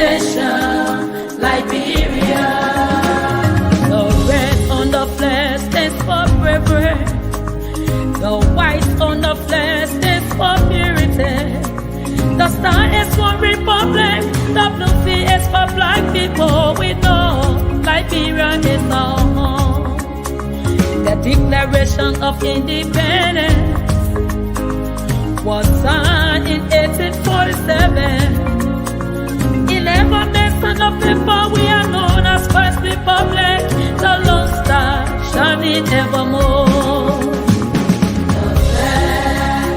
nation, Liberia. The red on the flag stands for bravery. The white on the flag stands for purity. The star is for republic. The blue sea is for black people. We know Liberia is our home. The Declaration of Independence was signed in 1847. 11 nations of people, we are known as First Republic. The Lone Star shining evermore. The flag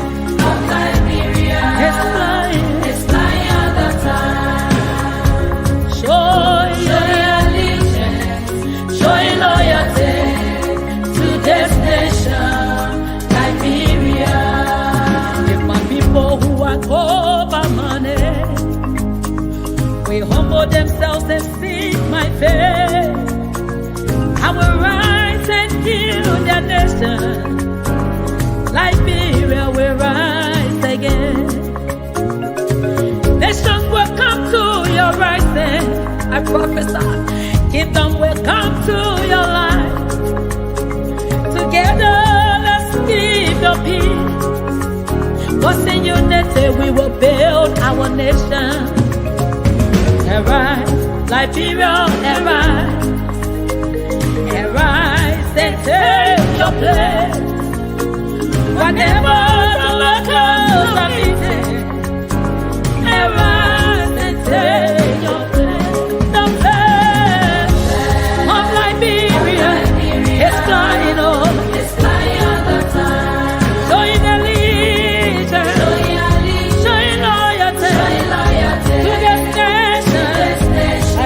of Liberia is flying all the time. Showing allegiance, showing loyalty to this nation, Liberia. If my people who are over money, we humble themselves and seek my face, I will rise and heal their nation. Liberia will rise again. Nations will come to your rising. I prophesy. Kingdom will come to your light. Together, let's keep the peace. Cause in unity, we will build our nation. Arise, Liberia, arise. Arise and take your place. Whatever the locals are meeting, arise and take your place. The flag of Liberia is flying on. It's flying all the time. Showing allegiance, showing loyalty to this nation.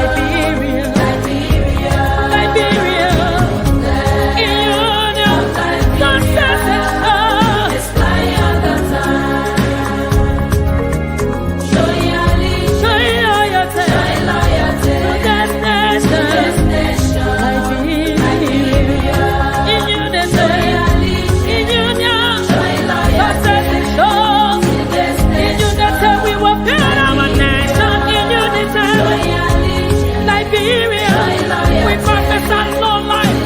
Liberia, in union, success is sure. It's flying all the time. Showing loyalty to this nation. Liberia, in union, success is sure. In unity, we will build our nation. In unity, Liberia, we prophesy long life.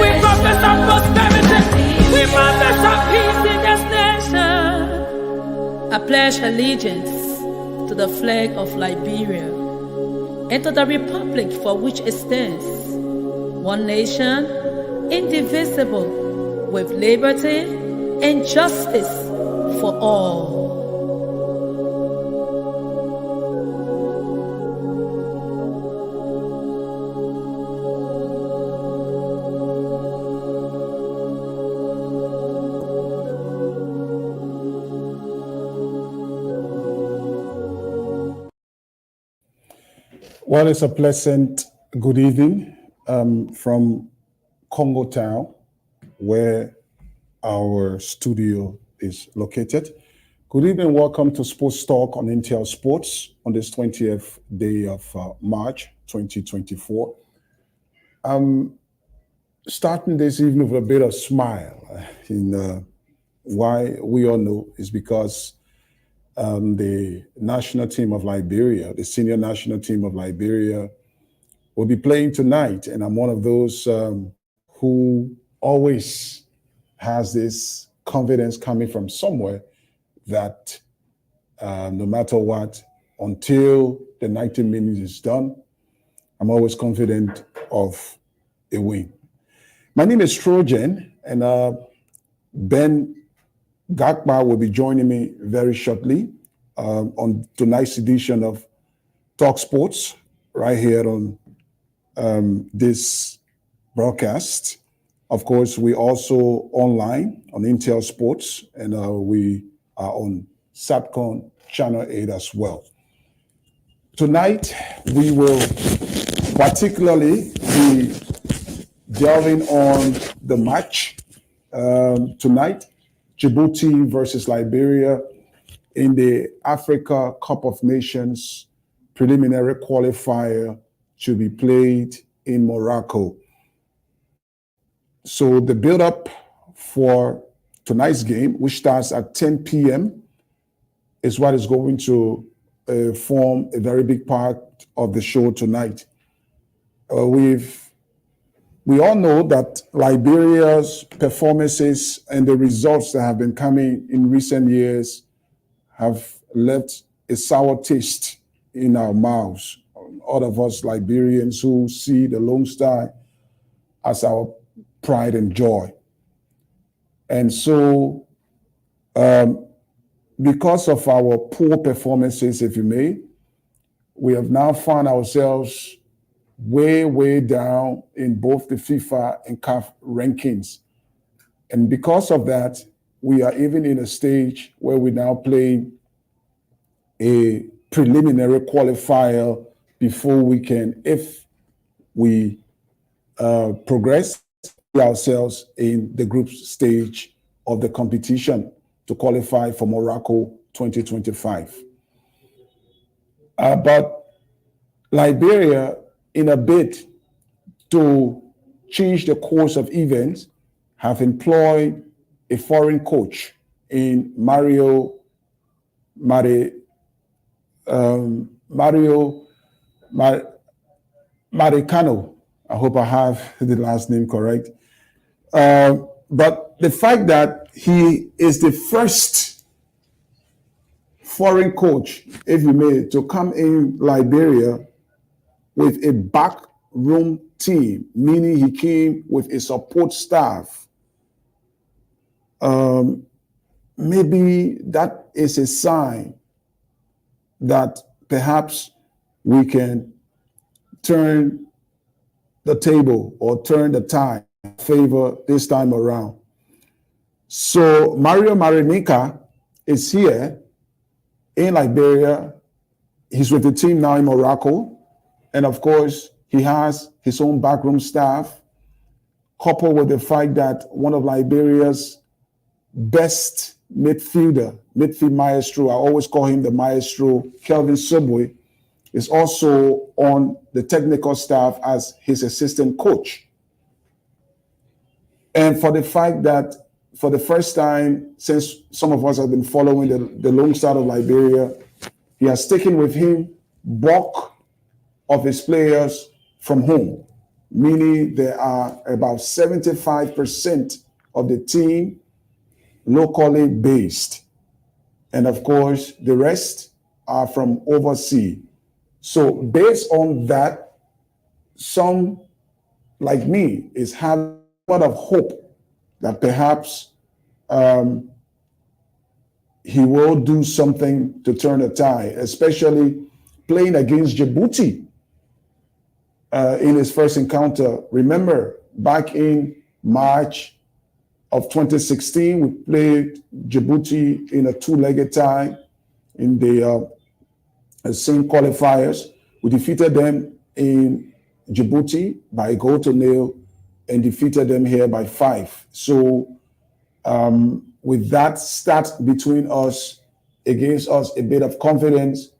We prophesy prosperity. We prophesy peace in this nation. I pledge allegiance to the flag of Liberia and to the republic for which it stands, one nation, indivisible, with liberty and justice for all. Well, it's a pleasant good evening from Congo Town, where our studio is located. Good evening, welcome to Sports Talk on Intel Sports on this 20th day of March 2024. Starting this evening with a bit of smile. Why we all know is because the national team of Liberia, the senior national team of Liberia, will be playing tonight. And I'm one of those who always has this confidence coming from somewhere that no matter what, until the 90 minutes is done, I'm always confident of a win. My name is Trojan, and Ben Gakba will be joining me very shortly on tonight's edition of Talk Sports, right here on this broadcast. Of course, we also online on Intel Sports, and we are on Satcom Channel 8 as well. Tonight, we will particularly be delving on the match tonight, Djibouti versus Liberia in the Africa Cup of Nations preliminary qualifier to be played in Morocco. So the build-up for tonight's game, which starts at 10 p.m., is what is going to form a very big part of the show tonight. We all know that Liberia's performances and the results that have been coming in recent years have left a sour taste in our mouths. All of us Liberians who see the Lone Star as our pride and joy. And so, because of our poor performances, if you may, we have now found ourselves way down in both the FIFA and CAF rankings. And because of that, we are even in a stage where we now play a preliminary qualifier before we can, if we progress ourselves in the group stage of the competition to qualify for Morocco 2025. But Liberia, in a bid to change the course of events, have employed a foreign coach in Mario Maricano. I hope I have the last name correct. But the fact that he is the first foreign coach, if you may, to come in Liberia with a backroom team, meaning he came with a support staff, maybe that is a sign that perhaps we can turn the table or turn the tide in favor this time around. So Mario Marinica is here in Liberia. He's with the team now in Morocco. And of course, he has his own backroom staff, coupled with the fact that one of Liberia's best midfield maestro, I always call him the maestro, Kelvin Subwe, is also on the technical staff as his assistant coach. And for the fact that for the first time since some of us have been following the Lone Star of Liberia, he has taken with him bulk of his players from home, meaning there are about 75% of the team locally based. And of course, the rest are from overseas. So based on that, some like me is having a lot of hope that perhaps he will do something to turn the tide, especially playing against Djibouti in his first encounter. Remember, back in March of 2016, we played Djibouti in a two-legged tie in the same qualifiers. We defeated them in Djibouti by a goal to nil and defeated them here by 5. So with that start between us, it gives us a bit of confidence,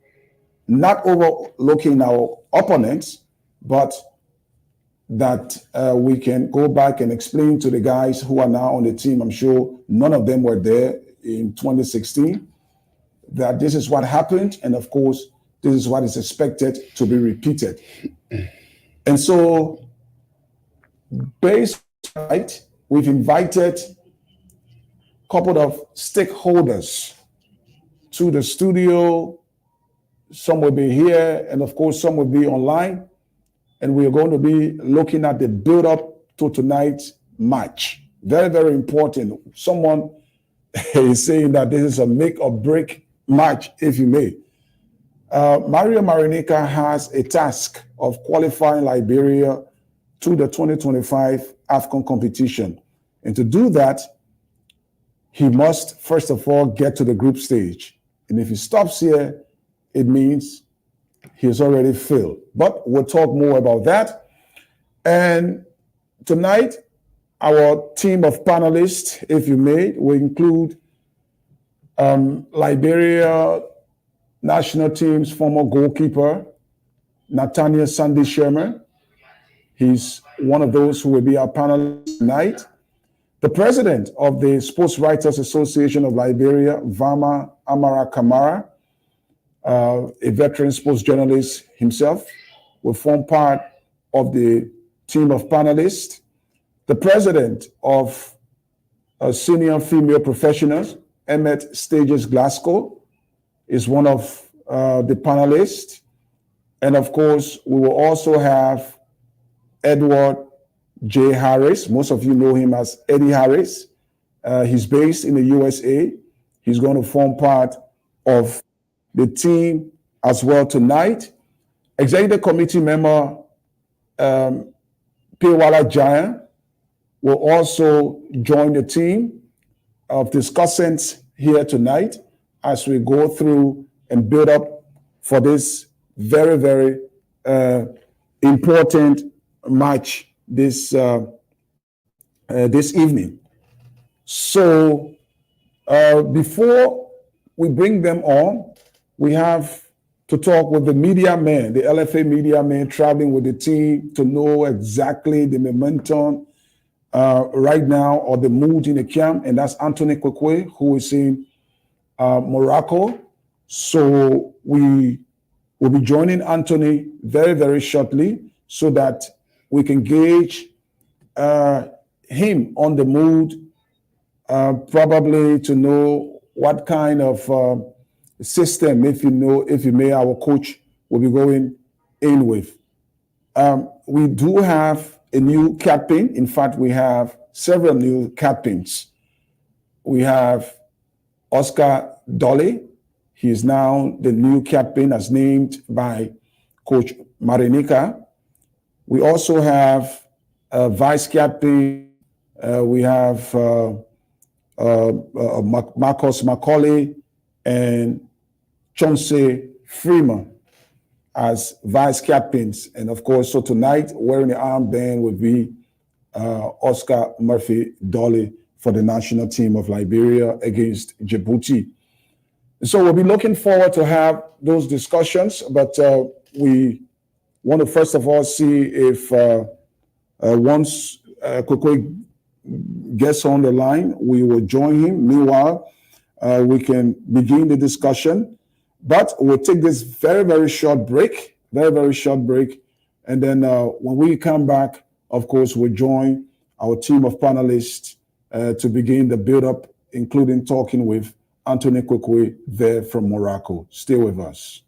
not overlooking our opponents, but that we can go back and explain to the guys who are now on the team, I'm sure none of them were there in 2016, that this is what happened. And of course, this is what is expected to be repeated. And so, based on that, we've invited a couple of stakeholders to the studio. Some will be here, and of course, some will be online. And we are going to be looking at the build-up to tonight's match. Very, very important. Someone is saying that this is a make or break match, if you may. Mario Marinica has a task of qualifying Liberia to the 2025 AFCON competition. And to do that, he must, first of all, get to the group stage. And if he stops here, it means he's already failed. But we'll talk more about that. And tonight, our team of panelists, if you may, will include Liberia national team's former goalkeeper, Nathaniel Sandy Sherman. He's one of those who will be our panelist tonight. The president of the Sports Writers Association of Liberia, Vama Amara Kamara. a veteran sports journalist himself, will form part of the team of panelists. The president of Senior Female Professionals, Emmet Stages Glasgow, is one of the panelists. And of course, we will also have Edward J. Harris. Most of you know him as Eddie Harris. He's based in the USA. He's going to form part of the team as well tonight. Executive Committee member Pewala Giant will also join the team of discussants here tonight as we go through and build up for this very, very important match this evening. So before we bring them on, we have to talk with the media man, the LFA media man traveling with the team to know exactly the momentum right now or the mood in the camp, and that's Anthony Kwekwe, who is in Morocco. So we will be joining Anthony very, very shortly so that we can gauge him on the mood, probably to know what kind of system, if you may, our coach will be going in with. We do have a new captain. In fact, we have several new captains. We have Oscar Dolly. He is now the new captain as named by Coach Marinica. We also have a vice captain. We have Marcus Macaulay and Chauncey Freeman as vice captains. And of course, so tonight, wearing the armband will be Oscar Murphy Dolly for the national team of Liberia against Djibouti. So we'll be looking forward to have those discussions, but we want to first of all see if once Kwekwe gets on the line, we will join him. Meanwhile, we can begin the discussion, but we'll take this very, very short break, and then when we come back, of course, we'll join our team of panelists to begin the build-up, including talking with Anthony Kwekwe there from Morocco. Stay with us.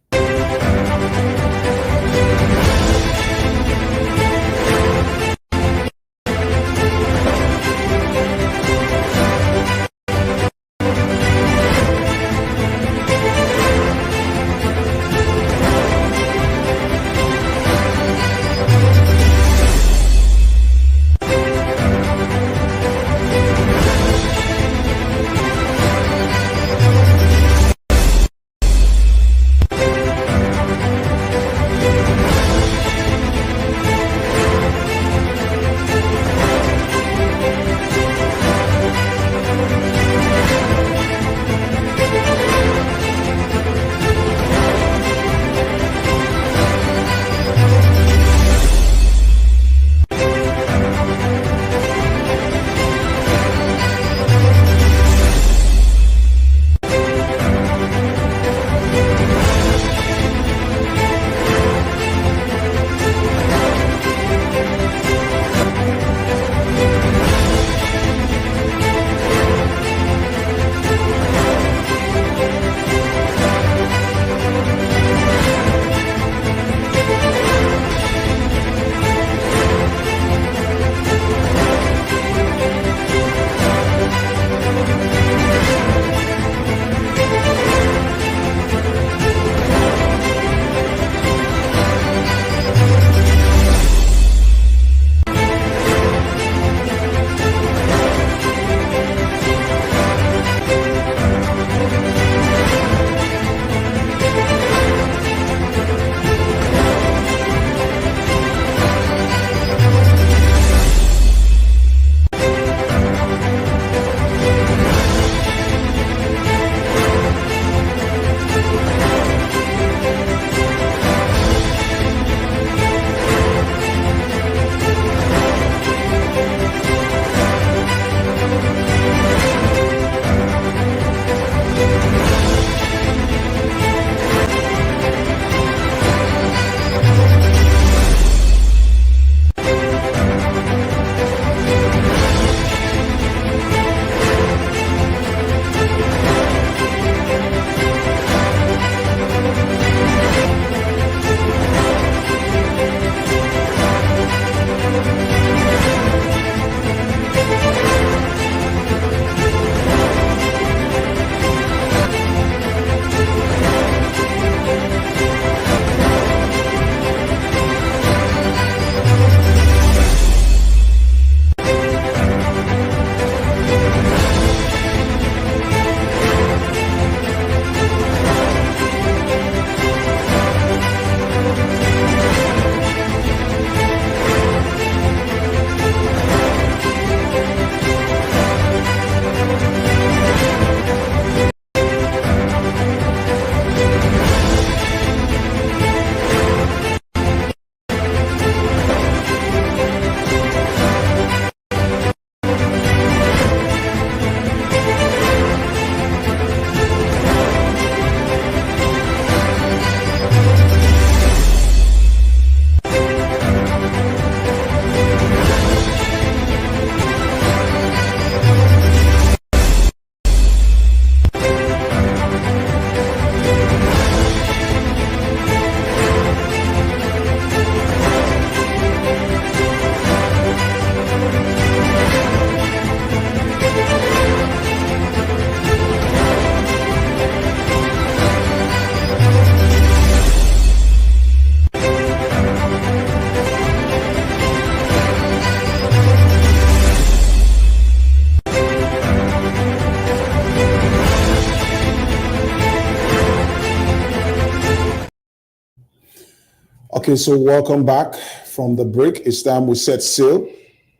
Okay, so welcome back from the break. It's time we set sail.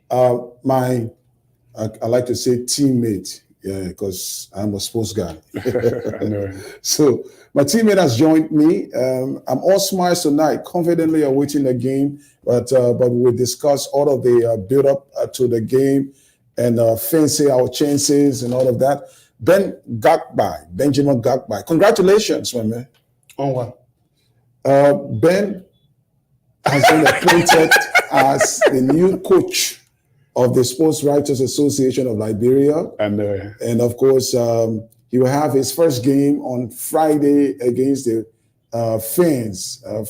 I like to say teammate, yeah, because I'm a sports guy. I know. So my teammate has joined me. I'm all smiles tonight, confidently awaiting the game, but we'll discuss all of the build up to the game and fancy our chances and all of that. Benjamin Gakbai. Congratulations, my man. On what? Ben has been appointed as the new coach of the Sports Writers Association of Liberia. And of course, he will have his first game on Friday against the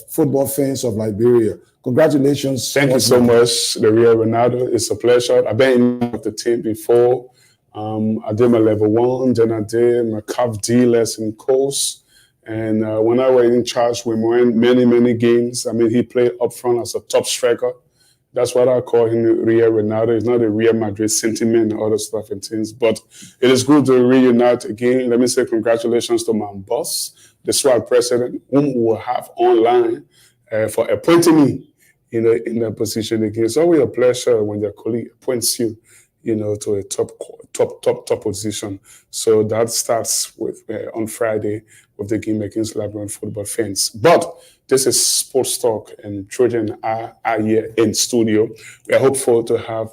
football fans of Liberia. Congratulations. Thank you so much, the Rio Ronaldo. It's a pleasure. I've been in the team before. I did my level 1, then I did my CAF D lesson course. And when I was in charge, we won many games. I mean, he played up front as a top striker. That's what I call him, Rio Ronaldo. It's not a Real Madrid sentiment and other stuff and things. But it is good to reunite again. Let me say congratulations to my boss, the SWAT president, whom we will have online for appointing me in the position again. It's always a pleasure when your colleague appoints you, to a top position. So that starts with on Friday with the game against Liberian football fans. But this is Sports Talk, and Trojan are here in studio. We are hopeful to have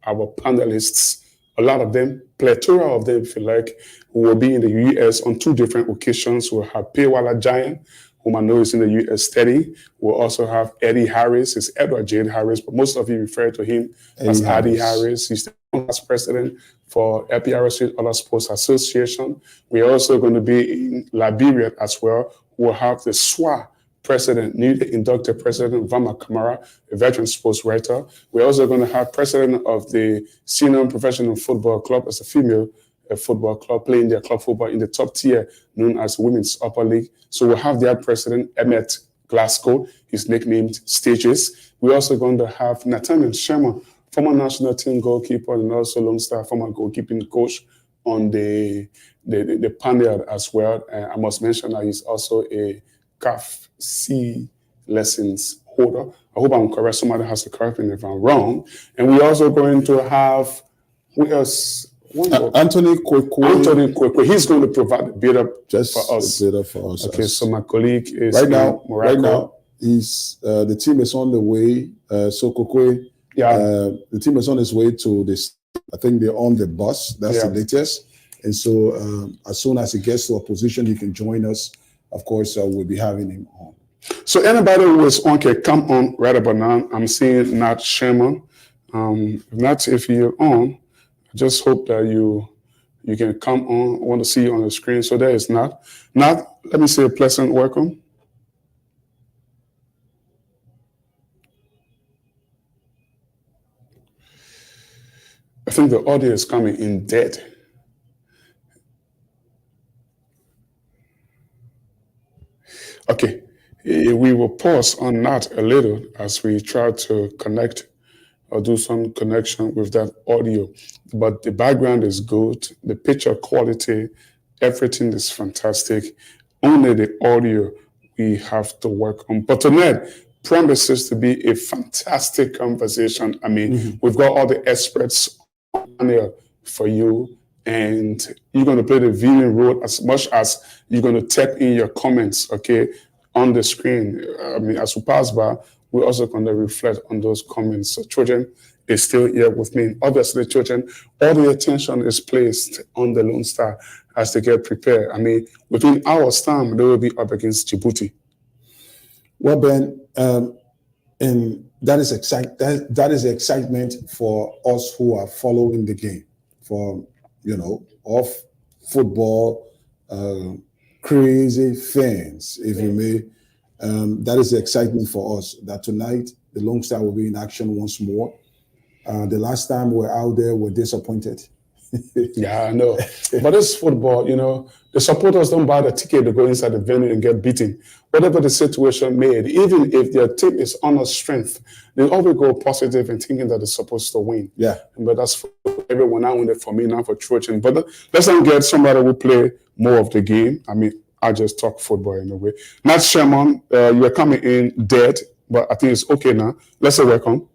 our panelists, a lot of them, plethora of them, if you like, who will be in the U.S. on 2 different occasions. We'll have Pewala Giant, whom I know is in the U.S. studying. We'll also have Eddie Harris. It's Edward Jade Harris, but most of you refer to him as Eddie Harris. He's the past president for LPRC, Other Sports Association. We're also going to be in Liberia as well. We'll have the SWA president, newly inducted president, Vama Kamara, a veteran sports writer. We're also going to have president of the Senior Professional Football Club as a female football club, playing their club football in the top tier, known as Women's Upper League. So we'll have their president, Emmett Glasgow. He's nicknamed Stages. We're also going to have Nathaniel Sherman, former national team goalkeeper and also Lone Star former goalkeeping coach on the panel as well. I must mention that he's also a CAF C lessons holder. I hope I'm correct. Somebody has to correct me if I'm wrong. And we're also going to have, who else? Anthony Kwekwe. He's going to provide the build-up for us. Okay, so my colleague is right now, he's the team is on the way. So Kwekwe, the team is on its way to this. I think they're on the bus. That's the latest. And so as soon as he gets to a position, he can join us. Of course, we'll be having him on. So anybody who is on can come on right about now. I'm seeing Nat Sherman. Nat, if you're on, I just hope that you can come on. I want to see you on the screen. So there is Nat. Nat, let me say a pleasant welcome. I think the audio is coming in dead. Okay, we will pause on that a little as we try to connect or do some connection with that audio. But the background is good, the picture quality, everything is fantastic. Only the audio we have to work on. But tonight promises to be a fantastic conversation. I mean, we've got all the experts on there for you. And you're going to play the viewing role as much as you're going to type in your comments, okay, on the screen. I mean, as we pass by, we're also going to reflect on those comments. So Trojan is still here with me. Obviously, Trojan, all the attention is placed on the Lone Star as they get prepared. I mean, within hours' time, they will be up against Djibouti. Well, Ben, and that is the excitement for us who are following the game, for of football, crazy fans, if you may. That is the excitement for us, that tonight the Lone Star will be in action once more. The last time we were out there, we're disappointed. Yeah, I know. But this football, the supporters don't buy the ticket to go inside the venue and get beaten. Whatever the situation made, even if their team is on a strength, they always go positive and thinking that they're supposed to win. Yeah. But that's for everyone. Not only for me, not for Trojan. But let's not get somebody who play more of the game. I mean, I just talk football in a way. Nat Sherman, you are coming in dead. but I think it's okay now. Let's say welcome.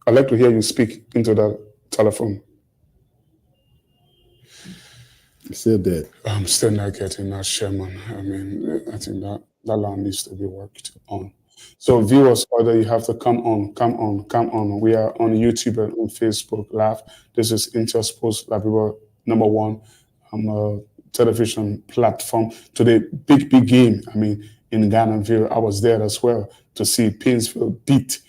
I'd like to hear you speak into the telephone. Still dead. I'm still not getting that, Sherman. I mean, I think that line needs to be worked on. So viewers, order, you have to come on. We are on YouTube and on Facebook Live. This is Intersports Library #1 television platform. Today, big game. I mean, in Ghana, I was there as well to see Painesville beat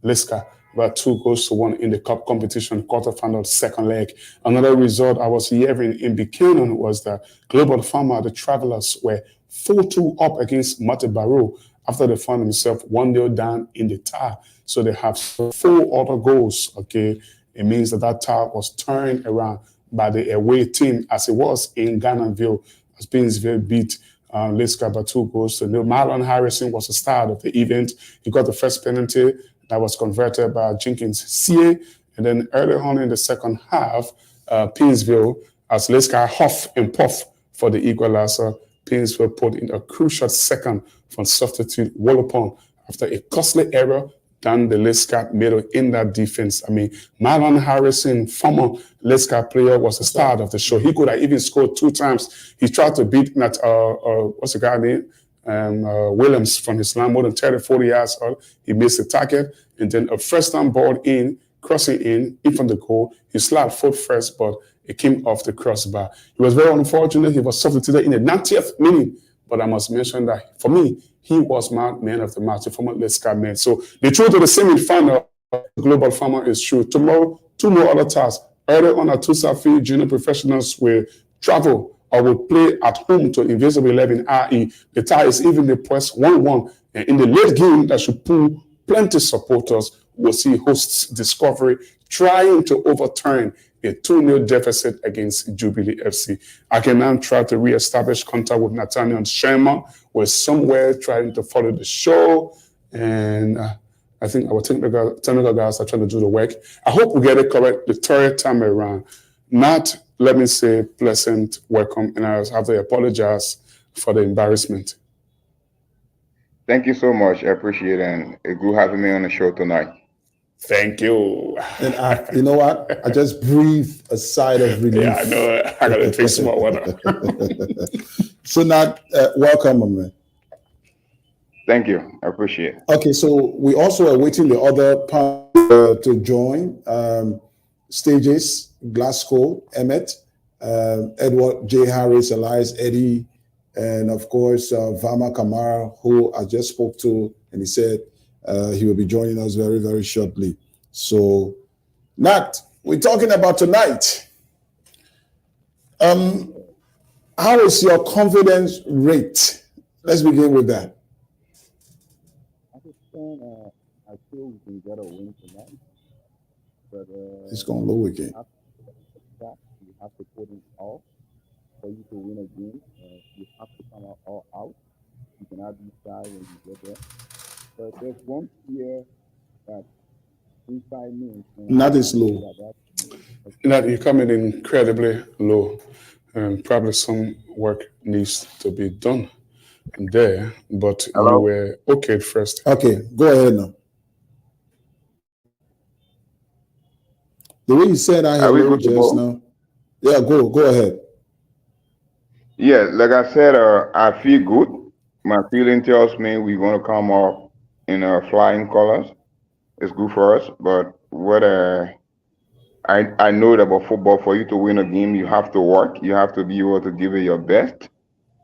Leicester about 2-1 in the cup competition, quarterfinal, second leg. Another result I was hearing in Buchanan was that Global Farmer, the Travelers, were 4-2 up against Mate Barrow after they found themselves 1-0 down in the tie. So they have 4 other goals, okay? It means that tie was turned around by the away team as it was in Ghanaville, as Painesville beat Leicester by 2-0. Marlon Harrison was the star of the event. He got the first penalty that was converted by Jenkins CA. And then early on in the second half, Painesville, as Leicester huff and puff for the equalizer, Painesville put in a crucial second from substitute Wolopon after a costly error down the Leicester middle in that defense. I mean, Marlon Harrison, former Leicester player, was the star of the show. He could have even scored 2 times. He tried to beat that, what's the guy name? Williams from his line, more than 30-40 yards out. He missed the target, and then a first-time ball in, crossing in from the goal. He slid foot first, but it came off the crossbar. It was very unfortunate. He was substituted in the 90th minute, but I must mention that for me, he was my man of the match, the former Leicester man. So the truth to the semi-final, Global Farmer is true. Tomorrow, 2 more other tasks. Early on at Tusafi, junior professionals will travel or will play at home to Invisible 11 RE. The tie is even the press 1-1. And in the late game, that should pull plenty supporters. We'll see hosts Discovery trying to overturn a 2-0 deficit against Jubilee FC. I can now try to reestablish contact with Nathaniel Sherman. We're somewhere trying to follow the show. And I think our technical guys are trying to do the work. I hope we get it correct the third time around. Not, let me say, pleasant welcome, and I have to apologize for the embarrassment. Thank you so much. I appreciate it, and it's good having me on the show tonight. Thank you. And you know what? I just breathed a sigh of relief. Yeah, I know. I got to drink some more water. So now, welcome, my man. Thank you. I appreciate it. Okay, so we also are waiting the other part to join. Stages, Glasgow, Emmett, Edward J. Harris, Elias Eddie, and of course, Vama Kamara, who I just spoke to, and he said he will be joining us very, very shortly. So, Nat, we're talking about tonight. How is your confidence rate? Let's begin with that. I feel we can get a win tonight. But it's going low again. You have to put it all for you to win a game. You have to come out all out. You cannot be shy when you get there. But there's one fear that inside me. That is low. That you're coming incredibly low, and probably some work needs to be done there. But Hello? you were okay at first. Okay, go ahead now. The way you said I Are we heard good to just go? now. Yeah, go ahead. Yeah, like I said, I feel good. My feeling tells me we're going to come up in flying colors. It's good for us. But what I know that about football, for you to win a game, you have to work. You have to be able to give it your best.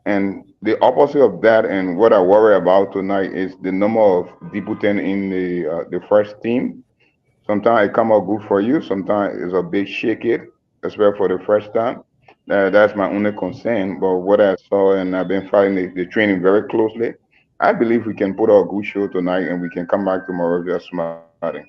And the opposite of that, and what I worry about tonight, is the number of Diputin in the first team. Sometimes it come out good for you. Sometimes it's a big shake it, especially for the first time. That's my only concern. But what I saw, and I've been following the training very closely, I believe we can put out a good show tonight, and we can come back tomorrow just smiling.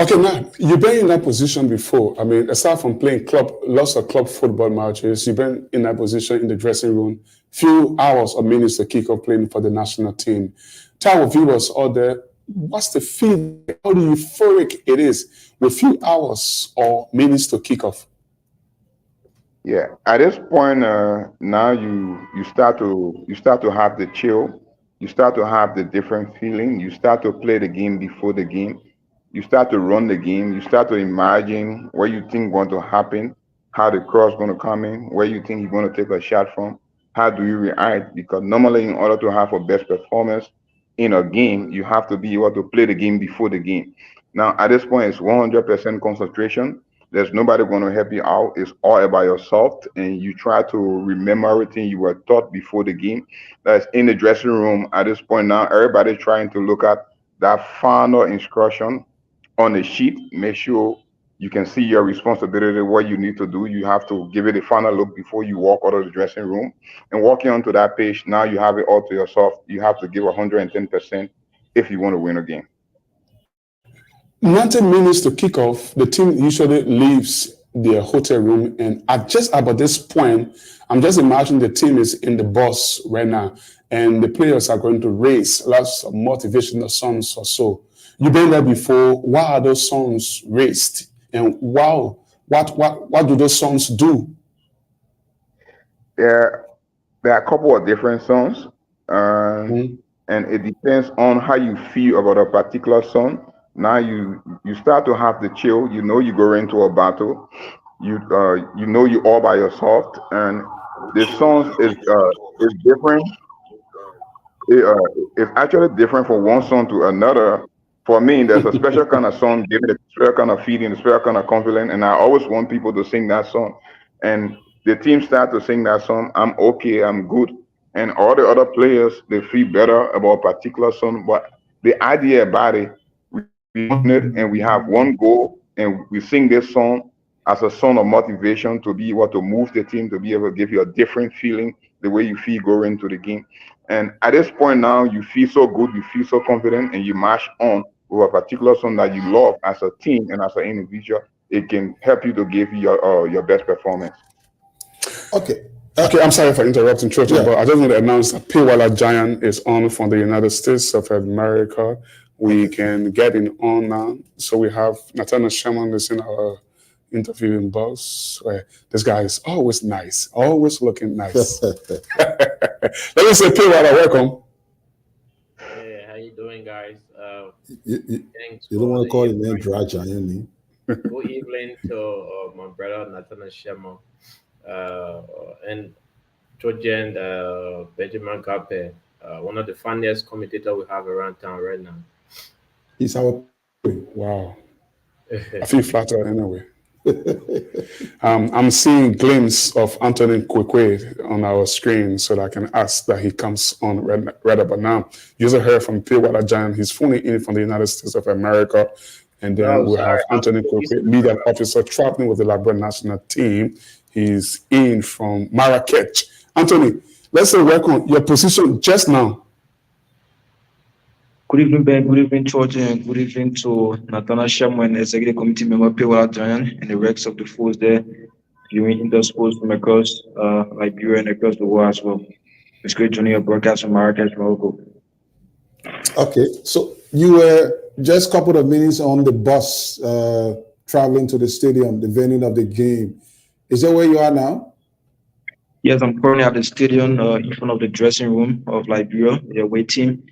Okay, now you've been in that position before. I mean, aside from playing lots of club football matches, you've been in that position in the dressing room, few hours or minutes to kick off playing for the national team. Tell our viewers out there, what's the feeling? How euphoric it is with few hours or minutes to kick off? Yeah, at this point, now you start to have the chill, you start to have the different feeling, you start to play the game before the game, you start to run the game, you start to imagine what you think going to happen, how the cross going to come in, where you think you're going to take a shot from, how do you react? Because normally, in order to have a best performance in a game, you have to be able to play the game before the game. Now, at this point, it's 100% concentration. There's nobody going to help you out. It's all about yourself, and you try to remember everything you were taught before the game. That's in the dressing room. At this point now, everybody's trying to look at that final instruction on the sheet. Make sure you can see your responsibility, what you need to do. You have to give it a final look before you walk out of the dressing room. And walking onto that page, now you have it all to yourself. You have to give 110% if you want to win a game. 90 minutes to kick off, the team usually leaves their hotel room. And at just about this point, I'm just imagining the team is in the bus right now, and the players are going to race lots of motivational songs or so. You've been there before. Why are those songs raised? And wow, what do those songs do? There are a couple of different songs, and it depends on how you feel about a particular song. Now you start to have the chill. You know you go into a battle. You know you all by yourself, and the songs is different. It's actually different from one song to another. For me, there's a special kind of song, give it a special kind of feeling, a special kind of confidence, and I always want people to sing that song. And the team start to sing that song, I'm okay, I'm good. And all the other players, they feel better about a particular song. But the idea about it, we own it and we have one goal, and we sing this song as a song of motivation to be able to move the team, to be able to give you a different feeling, the way you feel going into the game. And at this point now, you feel so good, you feel so confident, and you march on with a particular song that you love as a team and as an individual. It can help you to give you your best performance. Okay. Okay, I'm sorry for interrupting, Trojan, Yeah. but I just want to announce that Pewala Giant is on from the United States of America. We can get in on now. So we have Nathaniel Sherman is in our interviewing boss. This guy is always nice, always looking nice. Let me say, Pewala, welcome. Hey, how you doing, guys? You don't want to call your name Dry Giant, Good evening to my brother Nathaniel Sherman and Trojan Benjamin Gape, one of the funniest commentators we have around town right now. He's our. Wow. I feel flattered anyway. I'm seeing glimpse of Anthony Kwekwe on our screen, so that I can ask that he comes on right about now. You also heard from Pewala Giant. He's phoning in from the United States of America. And then we have Anthony Kwekwe, leader officer traveling with the Liberia national team. He's in from Marrakech. Anthony, let's say welcome. Your position just now. Good evening, Ben. Good evening, George, and good evening to Nathaniel Sherman, Executive Committee member, Pewala Giant, and the rest of the force there, viewing indoor sports from across Liberia and across the world as well. It's great joining your broadcast from Marrakech, Morocco. Okay, so you were just a couple of minutes on the bus traveling to the stadium, the venue of the game. Is that where you are now? Yes, I'm currently at the stadium in front of the dressing room of Liberia, the away team.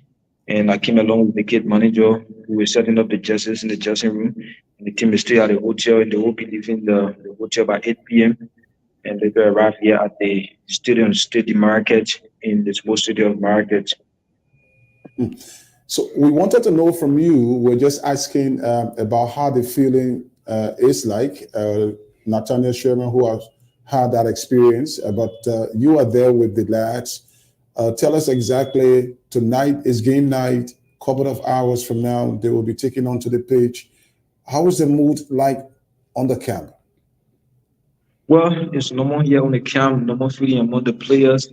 And I came along with the kit manager who was setting up the jerseys in the dressing room. And the team is still at the hotel, and they will be leaving the hotel by 8 p.m. And they will arrive here at the stadium, Stadium Marrakech, in the sports stadium of Marrakech. So we wanted to know from you, we're just asking about how the feeling is like. Nathaniel Sherman, who has had that experience, but you are there with the lads. Tell us exactly, tonight is game night, couple of hours from now, they will be taken onto the pitch. How is the mood like on the camp? Well, it's normal here on the camp, normal feeling among the players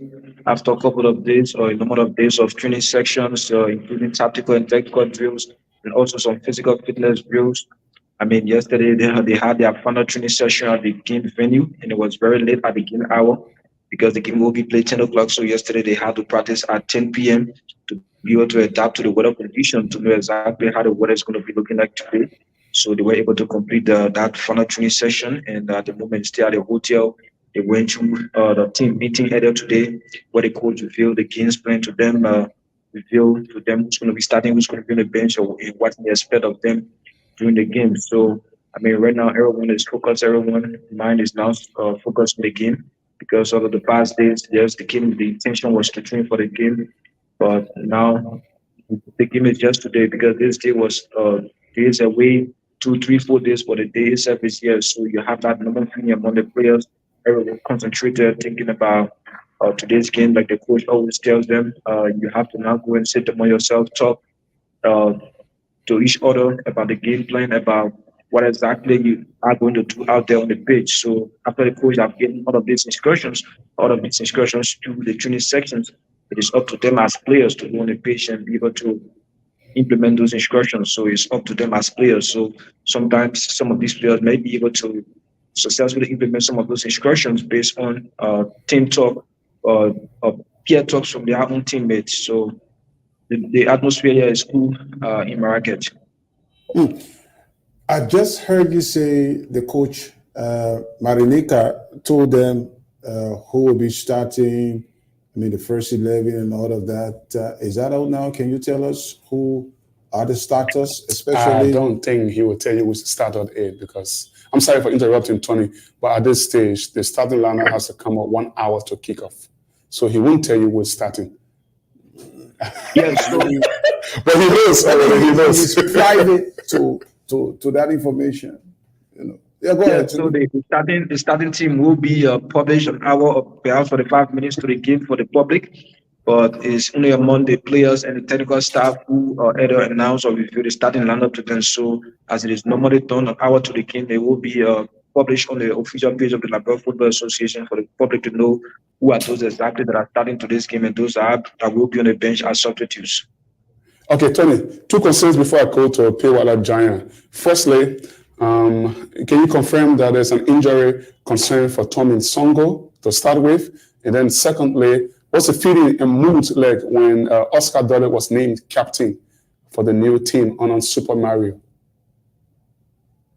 after a couple of days or a number of days of training sections, including tactical and technical drills, and also some physical fitness drills. I mean, yesterday they had their final training session at the game venue, and it was very late at the game hour, because the game will be played 10 o'clock. So yesterday they had to practice at 10 p.m. to be able to adapt to the weather condition, to know exactly how the weather is going to be looking like today. So they were able to complete that final training session, and at the moment stay at the hotel They went through the team meeting earlier today, where the coach revealed the games plan to them, revealed to them who's going to be starting, who's going to be on the bench, or what they expect of them during the game. So, I mean, right now everyone is focused. Everyone's mind is now focused on the game because over the past days, yes, the intention was to train for the game, but now the game is just today because this day was days away, 2, 3, 4 days for the day itself is here. So you have that normal feeling among the players. Everyone concentrated, thinking about today's game, like the coach always tells them. You have to now go and sit among yourself, talk to each other about the game plan, about what exactly you are going to do out there on the pitch. So after the coach have given all of these instructions to the training sections, it is up to them as players to go on the pitch and be able to implement those instructions. So it's up to them as players. So sometimes some of these players may be able to successfully implement some of those instructions based on team talk or peer talks from their own teammates. So the atmosphere here is cool in Marrakech. I just heard you say the coach, Marinika, told them who will be starting, I mean, the first 11 and all of that. Is that out now? Can you tell us who are the starters, especially? I don't think he will tell you who's the starter at 8 because, I'm sorry for interrupting, Tony, but at this stage, the starting lineup has to come up 1 hour to kick off. So he won't tell you who's starting. Yes, so but he knows already. He knows. It's private to that information. You know. Yeah, go ahead. so the starting team will be published an hour or perhaps 45 minutes to the game for the public, but it's only among the players and the technical staff who either announce or review the starting lineup to them. So as it is normally done an hour to the game, they will be published on the official page of the Liberia Football Association for the public to know who are those exactly that are starting to this game and those that will be on the bench as substitutes. Okay, Tony, 2 concerns before I go to Pewala Giant. Firstly, can you confirm that there's an injury concern for Tommy Songo to start with? And then secondly, what's the feeling and mood like when Oscar Dolly was named captain for the new team on Super Mario?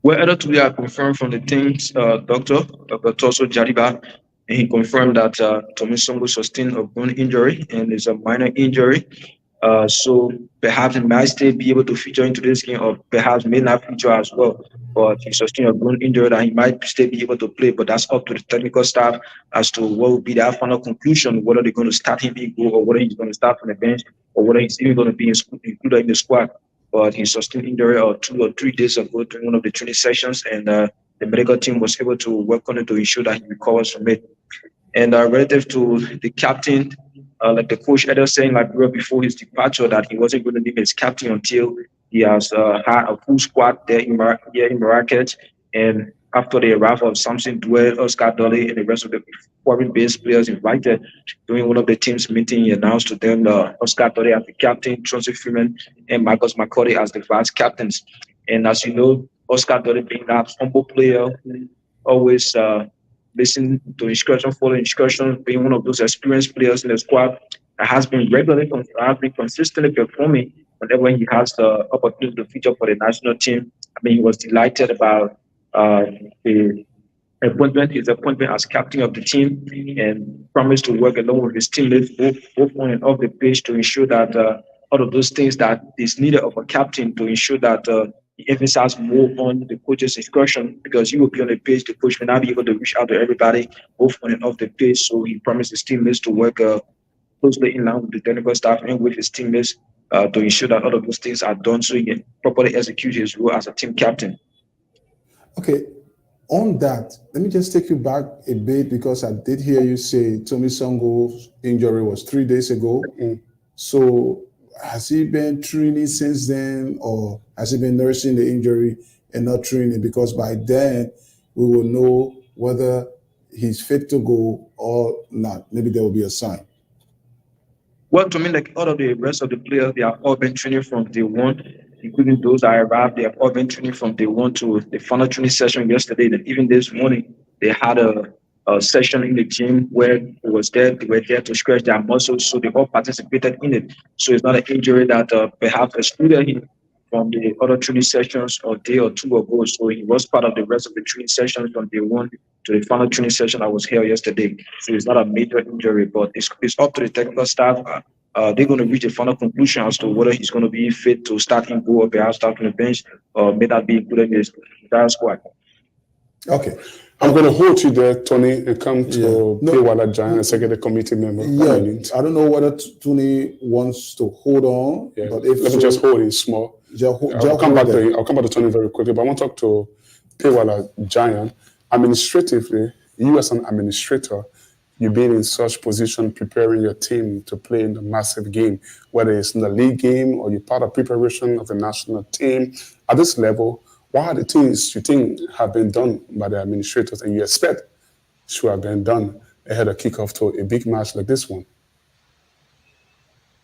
Well, either today I confirmed from the team's doctor, Dr. Toso Jariba, and he confirmed that Tommy Songo sustained a bone injury and it's a minor injury. So perhaps he might still be able to feature into this game, or perhaps may not feature as well. But he sustained a bone injury that he might still be able to play. But that's up to the technical staff as to what will be their final conclusion, whether they're going to start him in goal or whether he's going to start from the bench or whether he's even going to be included in the squad. But he sustained injury 2 or 3 days ago during one of the training sessions, and the medical team was able to work on it to ensure that he recovers from it. And relative to the captain, like the coach Edo saying like before his departure, that he wasn't going to name his captain until he has had a full squad there in Marrakech. And after the arrival of Samson Dwell, Oscar Dolly, and the rest of the foreign-based players invited during one of the team's meetings, he announced to them Oscar Dolly as the captain, Chauncey Freeman, and Marcus McCarty as the vice captains. And as you know, Oscar Dolly being that humble player, always listen to instruction, follow instructions, being one of those experienced players in the squad that has been consistently performing whenever he has the opportunity to feature for the national team. I mean, he was delighted about his appointment as captain of the team and promised to work along with his teammates both on and off the pitch to ensure that all of those things that is needed of a captain to ensure that he emphasizes more on the coach's instruction, because he will be on the pitch, the coach may not be able to reach out to everybody both on and off the pitch. So he promised his teammates to work closely in line with the technical staff and with his teammates to ensure that all of those things are done so he can properly execute his role as a team captain. Okay, on that, let me just take you back a bit, because I did hear you say Tommy Songo's injury was 3 days ago. So has he been training since then, or has he been nursing the injury and not training? Because by then we will know whether he's fit to go or not. Maybe there will be a sign. Well, to me, like all of the rest of the players, they have all been training from day one, including those that arrived. They have all been training from day one to the final training session yesterday. And even this morning, they had a session in the gym where they were there to stretch their muscles. So they all participated in it. So it's not an injury that perhaps excluded him from the other training sessions a day or two ago. So he was part of the rest of the training sessions from day one to the final training session that was held yesterday. So it's not a major injury, but it's up to the technical staff. They're going to reach a final conclusion as to whether he's going to be fit to start in goal or perhaps start on the bench, or may not be included in his entire squad. Okay. I'm going to hold you there, Tony, and come to Yeah. Pewala Giant, executive committee member. Yeah, I don't know whether Tony wants to hold on, Yeah. but if Let me just hold it small. I'll come back to Tony very quickly, but I want to talk to Pewala Giant. Administratively, you as an administrator, you've been in such position preparing your team to play in the massive game, whether it's in the league game or you're part of preparation of the national team. At this level, what are the things you think have been done by the administrators and you expect should have been done ahead of kickoff to a big match like this one?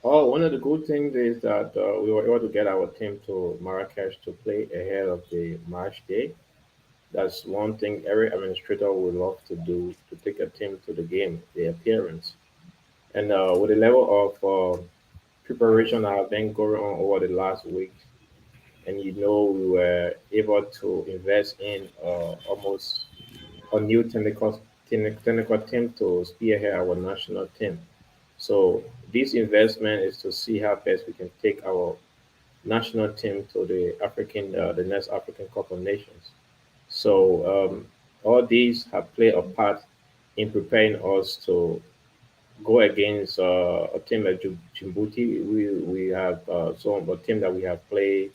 Oh, one of the good things is that we were able to get our team to Marrakesh to play ahead of the match day. That's one thing every administrator would love to do, to take a team to the game, the appearance. And with the level of preparation that have been going on over the last week, and we were able to invest in almost a new technical team to spearhead our national team. So this investment is to see how best we can take our national team to the next African Cup of Nations. So all these have played a part in preparing us to go against a team like Djibouti. We have a team that we have played.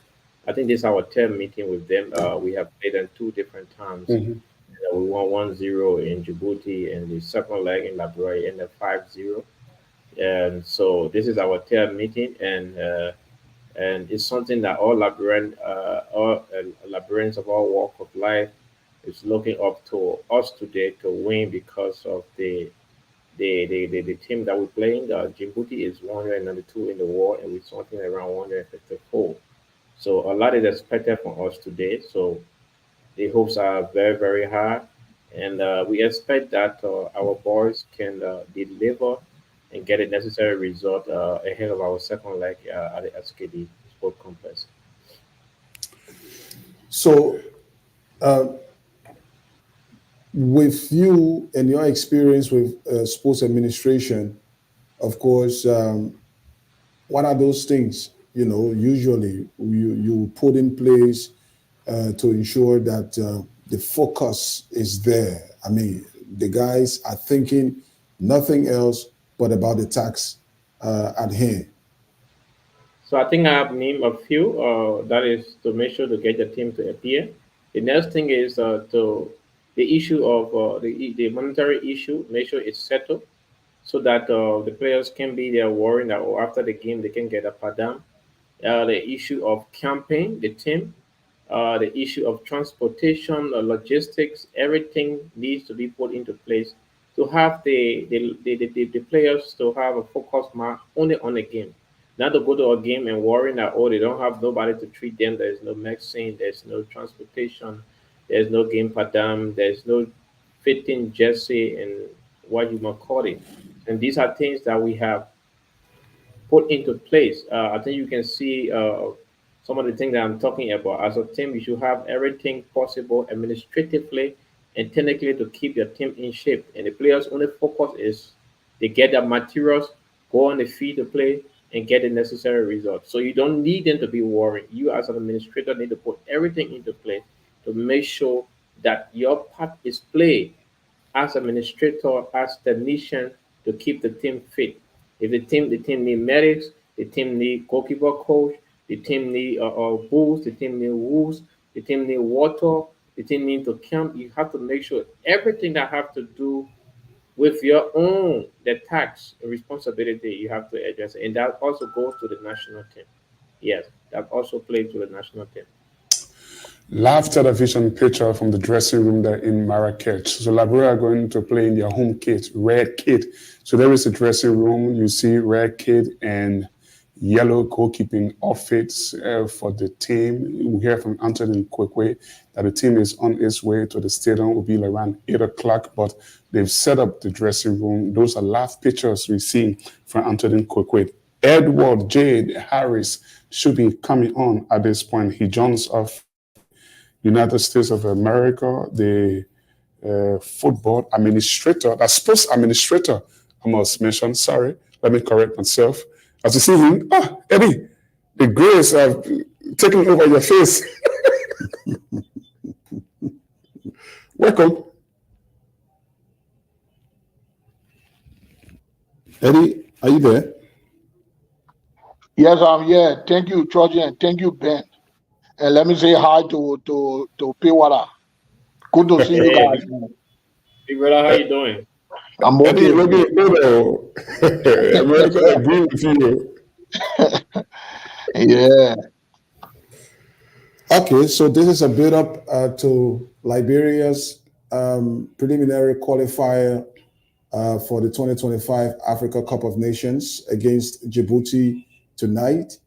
I think this is our third meeting with them. We have played them two different times. We won 1-0 in Djibouti, and the second leg in Liberia ended 5-0. And so this is our third meeting, and it's something that all Liberians of all walk of life is looking up to us today to win because of the team that we're playing. Djibouti is 192 in the world, and we're something around 154. So a lot is expected from us today. So the hopes are very, very high, and we expect that our boys can deliver and get a necessary result ahead of our second leg at the SKD Sport Complex. So, with you and your experience with sports administration, of course, what are those things, usually you put in place to ensure that the focus is there? I mean, the guys are thinking nothing else but about the task at hand. So I think I have named a few. That is to make sure to get the team to appear. The next thing is to the issue of the monetary issue. Make sure it's settled so that the players can be there worrying that after the game they can get a padam. The issue of camping the team, the issue of transportation, logistics, everything needs to be put into place to have the players to have a focus mark only on the game. Not to go to a game and worrying that, they don't have nobody to treat them. There's no medicine, there's no transportation, there's no game padam, there's no fitting jersey and what you might call it. And these are things that we have put into place. I think you can see some of the things that I'm talking about. As a team, you should have everything possible administratively and technically to keep your team in shape. And the players' only focus is they get their materials, go on the field to play, and get the necessary results. So you don't need them to be worried. You as an administrator need to put everything into place to make sure that your part is played as administrator, as technician, to keep the team fit. If the team need medics, the team need goalkeeper coach, the team need booze, the team need woos, the team need water, the team need to camp. You have to make sure everything that have to do with your own the tax responsibility you have to address it. And that also goes to the national team. Yes, that also plays to the national team. Live television picture from the dressing room there in Marrakech. So Liberia are going to play in their home kit, red kit. So there is a dressing room. You see red kit and yellow goalkeeping outfits for the team. We hear from Anthony Kwekwe that the team is on its way to the stadium. It will be around 8 o'clock, but they've set up the dressing room. Those are live pictures we see from Anthony Kwekwe. Edward J. Harris should be coming on at this point. He joins us United States of America, the football administrator, the sports administrator, I must mention, sorry, let me correct myself. As you see him, Eddie, the grace have taken over your face. Welcome. Eddie, are you there? Yes, I'm here. Thank you, Trojan, and thank you, Ben. And let me say hi to Pewara. Good to see you guys. Big brother, how you doing? I'm Eddie, okay. look at America agree with you. Yeah. Okay, so this is a build up to Liberia's preliminary qualifier for the 2025 Africa Cup of Nations against Djibouti tonight.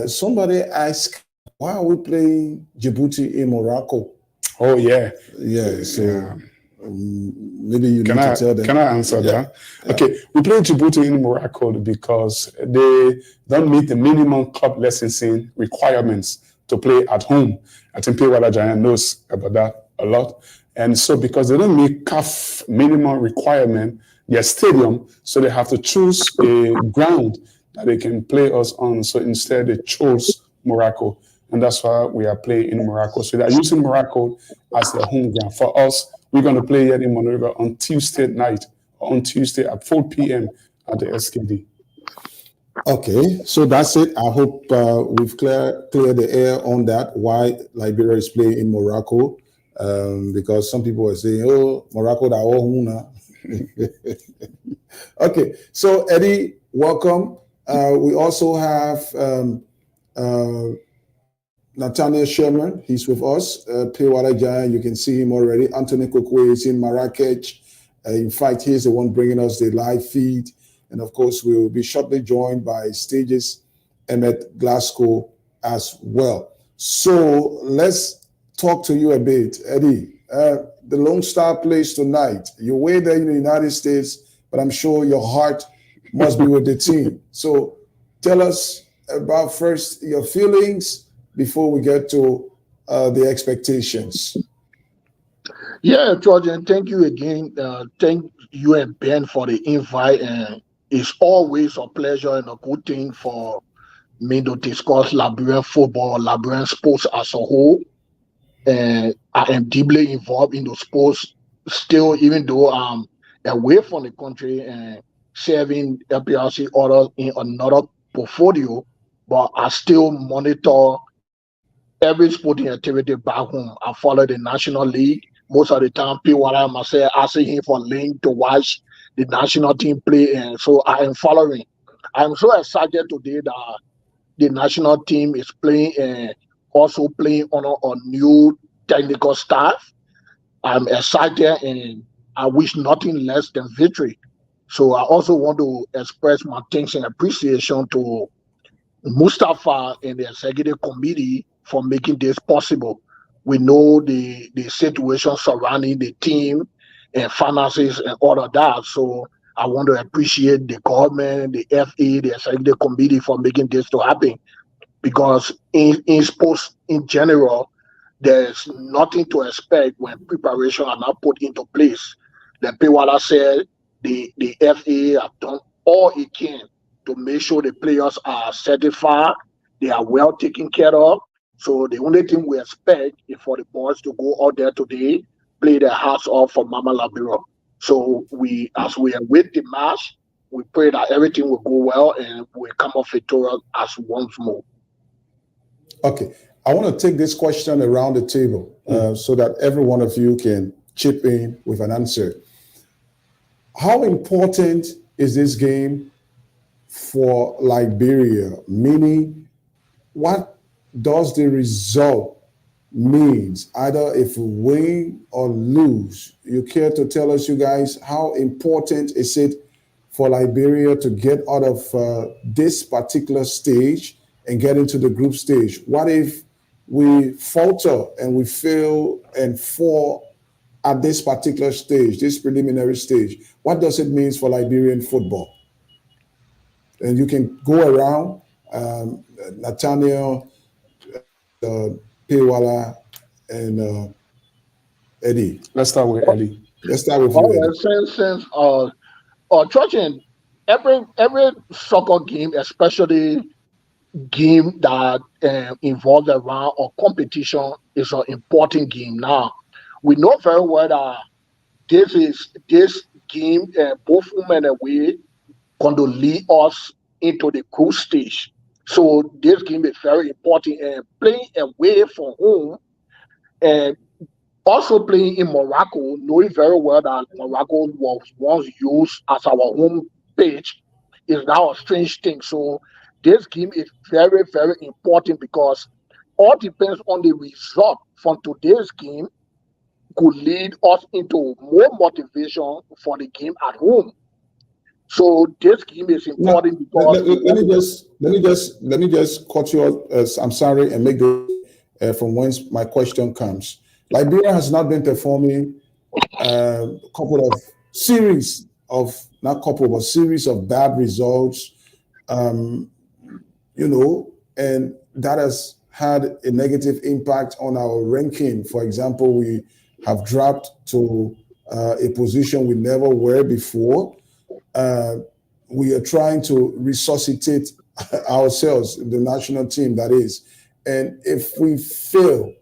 Somebody asked, why are we playing Djibouti in Morocco? Oh, yeah. Yeah, so maybe you need to tell them. Can I answer that? Okay, we play Djibouti in Morocco because they don't meet the minimum club licensing requirements to play at home. I think Pewara Giant knows about that a lot. And so because they don't meet CAF minimum requirement, their stadium, so they have to choose a ground that they can play us on. So instead they chose Morocco. And that's why we are playing in Morocco. So they're using Morocco as their home ground. For us, we're going to play here in Monrovia on Tuesday night, on Tuesday at 4 p.m. at the SKD. Okay, so that's it. I hope we've cleared the air on that, why Liberia is playing in Morocco, because some people are saying, oh, Morocco, da ohuna. Okay, so Eddie, welcome. We also have Nathaniel Sherman, he's with us. Pewara Giant, you can see him already. Anthony Kokwe is in Marrakech. In fact, he's the one bringing us the live feed. And of course, we'll be shortly joined by Stages Emmett Glasgow as well. So let's talk to you a bit, Eddie. The Lone Star plays tonight. You're way there in the United States, but I'm sure your heart must be with the team. So tell us about first your feelings before we get to the expectations. Yeah, Trojan, thank you again. Thank you and Ben for the invite. And it's always a pleasure and a good thing for me to discuss Liberian football, Liberian sports as a whole. And I am deeply involved in the sports still, even though I'm away from the country and serving LPRC orders in another portfolio, but I still monitor every sporting activity back home. I follow the National League. Most of the time, people like myself asking him for link to watch the national team play, and so I am following. I'm so excited today that the national team is playing and also playing on a new technical staff. I'm excited and I wish nothing less than victory. So I also want to express my thanks and appreciation to Mustafa and the executive committee for making this possible. We know the situation surrounding the team and finances and all of that. So I want to appreciate the government, the FA, the executive committee for making this to happen. Because in sports in general, there's nothing to expect when preparation are not put into place. The Pewara said the FA have done all it can to make sure the players are certified, they are well taken care of. So the only thing we expect is for the boys to go out there today, play their hearts off for Mama Liberia. So as we await the match, we pray that everything will go well and we come off victorious as once more. Okay, I want to take this question around the table so that every one of you can chip in with an answer. How important is this game for Liberia? Meaning, what does the result means, either if we win or lose? You care to tell us, you guys, how important is it for Liberia to get out of this particular stage and get into the group stage? What if we falter and we fail and fall at this particular stage, this preliminary stage? What does it mean for Liberian football? and you can go around. Nathaniel, Pewala, and Eddie. Let's start with Eddie. Let's start with you, All Eddie. right, since Trojan, every soccer game, especially game that involves around or competition, is an important game. Now, we know very well that this game, both home and away, going to lead us into the group stage. So this game is very important. And playing away from home, and also playing in Morocco, knowing very well that Morocco was once used as our home pitch, is now a strange thing. So this game is very, very important because all depends on the result from today's game could lead us into more motivation for the game at home. So this game is important because let me just cut you off. I'm sorry, and make the from whence my question comes. Liberia has not been performing a couple of series of not couple but series of bad results, and that has had a negative impact on our ranking. For example, we have dropped to a position we never were before. We are trying to resuscitate ourselves, the national team, that is. And if we fail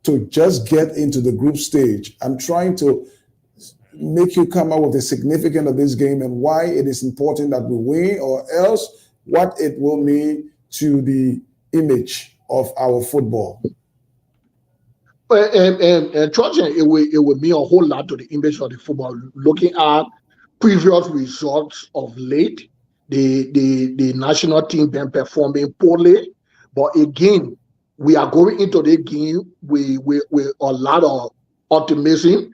to just get into the group stage, I'm trying to make you come up with the significance of this game and why it is important that we win, or else what it will mean to the image of our football. And Trojan, it will mean a whole lot to the image of the football. Looking at previous results of late, the national team been performing poorly, but again, we are going into the game with a lot of optimism,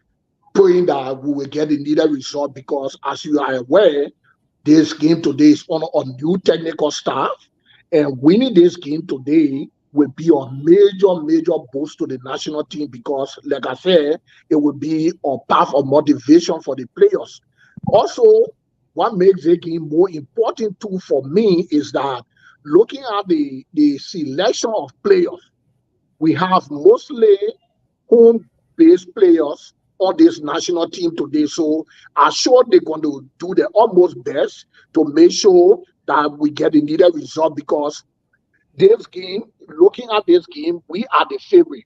praying that we will get the needed result because, as you are aware, this game today is on a new technical staff, and winning this game today will be a major boost to the national team because, like I said, it will be a path of motivation for the players. Also, what makes the game more important too for me is that looking at the selection of players, we have mostly home-based players on this national team today. So I'm sure they're going to do their utmost best to make sure that we get the needed result because this game, looking at this game, we are the favorite.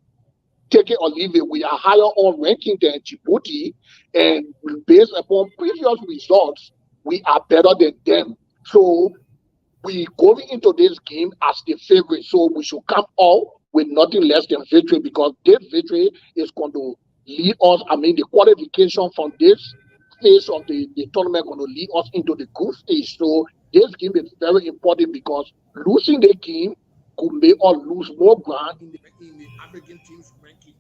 Take it or leave it, we are higher on ranking than Djibouti, and based upon previous results, we are better than them. So we going into this game as the favorite. So we should come out with nothing less than victory because this victory is going to lead us. The qualification from this phase of the tournament going to lead us into the group stage. So this game is very important because losing the game could make us lose more ground in the African team's ranking.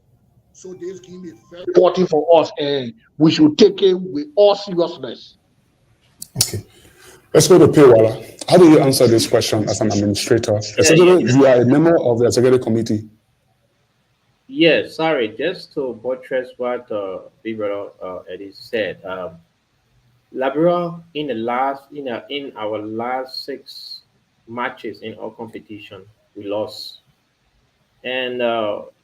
So this game is very important for us, and we should take it with all seriousness. Okay. Let's go to Pewala. How do you answer this question as an administrator? You are a member of the executive committee. Yes, sorry, just to buttress what Eddie said. Liberia in our last 6 matches in our competition, we lost. And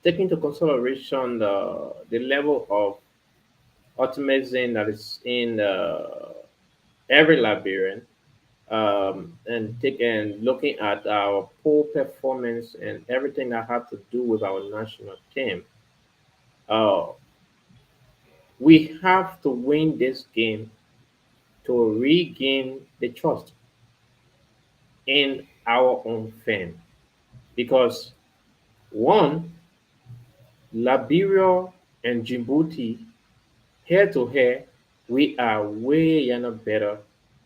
taking into consideration the level of optimism that is in every Liberian, and looking at our poor performance and everything that had to do with our national team, we have to win this game to regain the trust in our own fan. Because one, Liberia and Djibouti, head to head, we are way better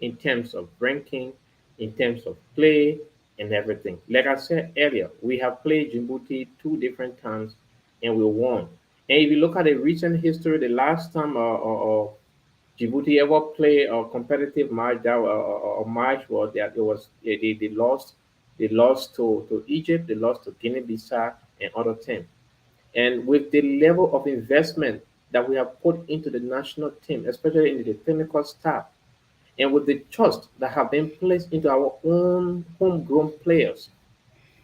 in terms of ranking, in terms of play, and everything. Like I said earlier, we have played Djibouti 2 different times and we won. And if you look at the recent history, the last time Djibouti ever played a competitive match, was that they lost. They lost to Egypt, they lost to Guinea-Bissau and other teams. And with the level of investment that we have put into the national team, especially in the technical staff, and with the trust that have been placed into our own homegrown players.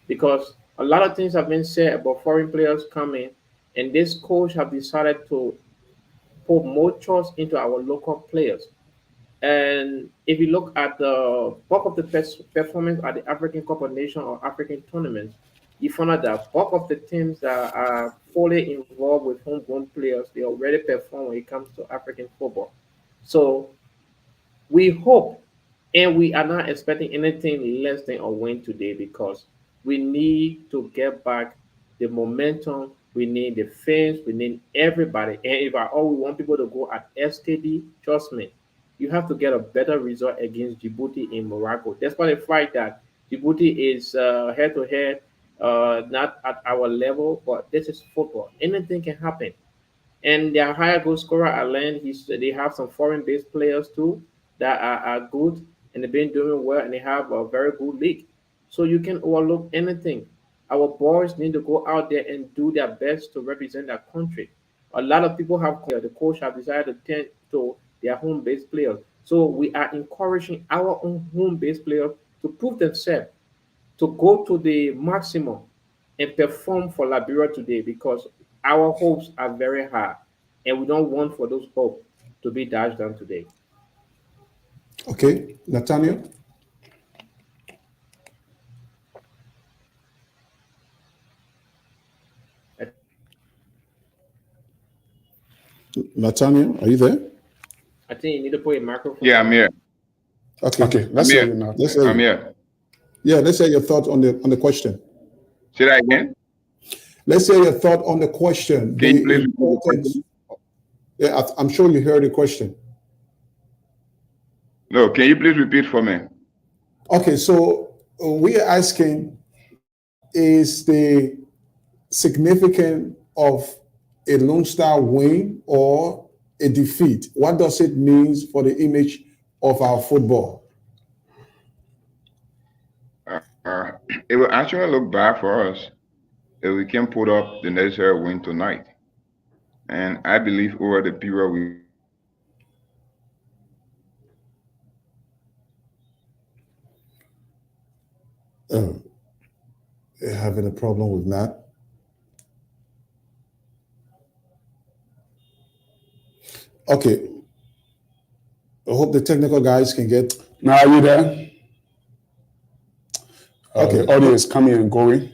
Because a lot of things have been said about foreign players coming, and this coach have decided to put more trust into our local players. And if you look at the bulk of the performance at the African Cup of Nations or African tournaments, you find out that bulk of the teams that are fully involved with homegrown players, they already perform when it comes to African football. So we hope, and we are not expecting anything less than a win today because we need to get back the momentum. We need the fans. We need everybody. And if at all we want people to go at SKD, trust me, you have to get a better result against Djibouti in Morocco. Despite the fact that Djibouti is head to head, not at our level, but this is football. Anything can happen, and their higher goal scorer at land. They have some foreign based players too that are good and they've been doing well and they have a very good league. So you can overlook anything. Our boys need to go out there and do their best to represent their country. A lot of people have the coach have decided to tend to their home based players. So we are encouraging our own home based players to prove themselves, to go to the maximum and perform for Liberia today because our hopes are very high and we don't want for those hopes to be dashed down today. Okay, Nathaniel? Nathaniel, are you there? I think you need to put a microphone. Yeah, I'm here. Okay. Okay, let's I'm hear here. you now. Let's hear I'm you. here. Yeah, let's hear your thought on the question. Say that again. Let's hear your thought on the question. Can you The please repeat the importance. question? Yeah, I'm sure you heard the question. No, can you please repeat for me? Okay, so we are asking, is the significance of a Lone Star win or a defeat? What does it mean for the image of our football? It will actually look bad for us if we can put up the necessary win tonight. And I believe over the period we You're having a problem with that? Okay. I hope the technical guys can get. Now, are you there? Okay. The audio is coming and going,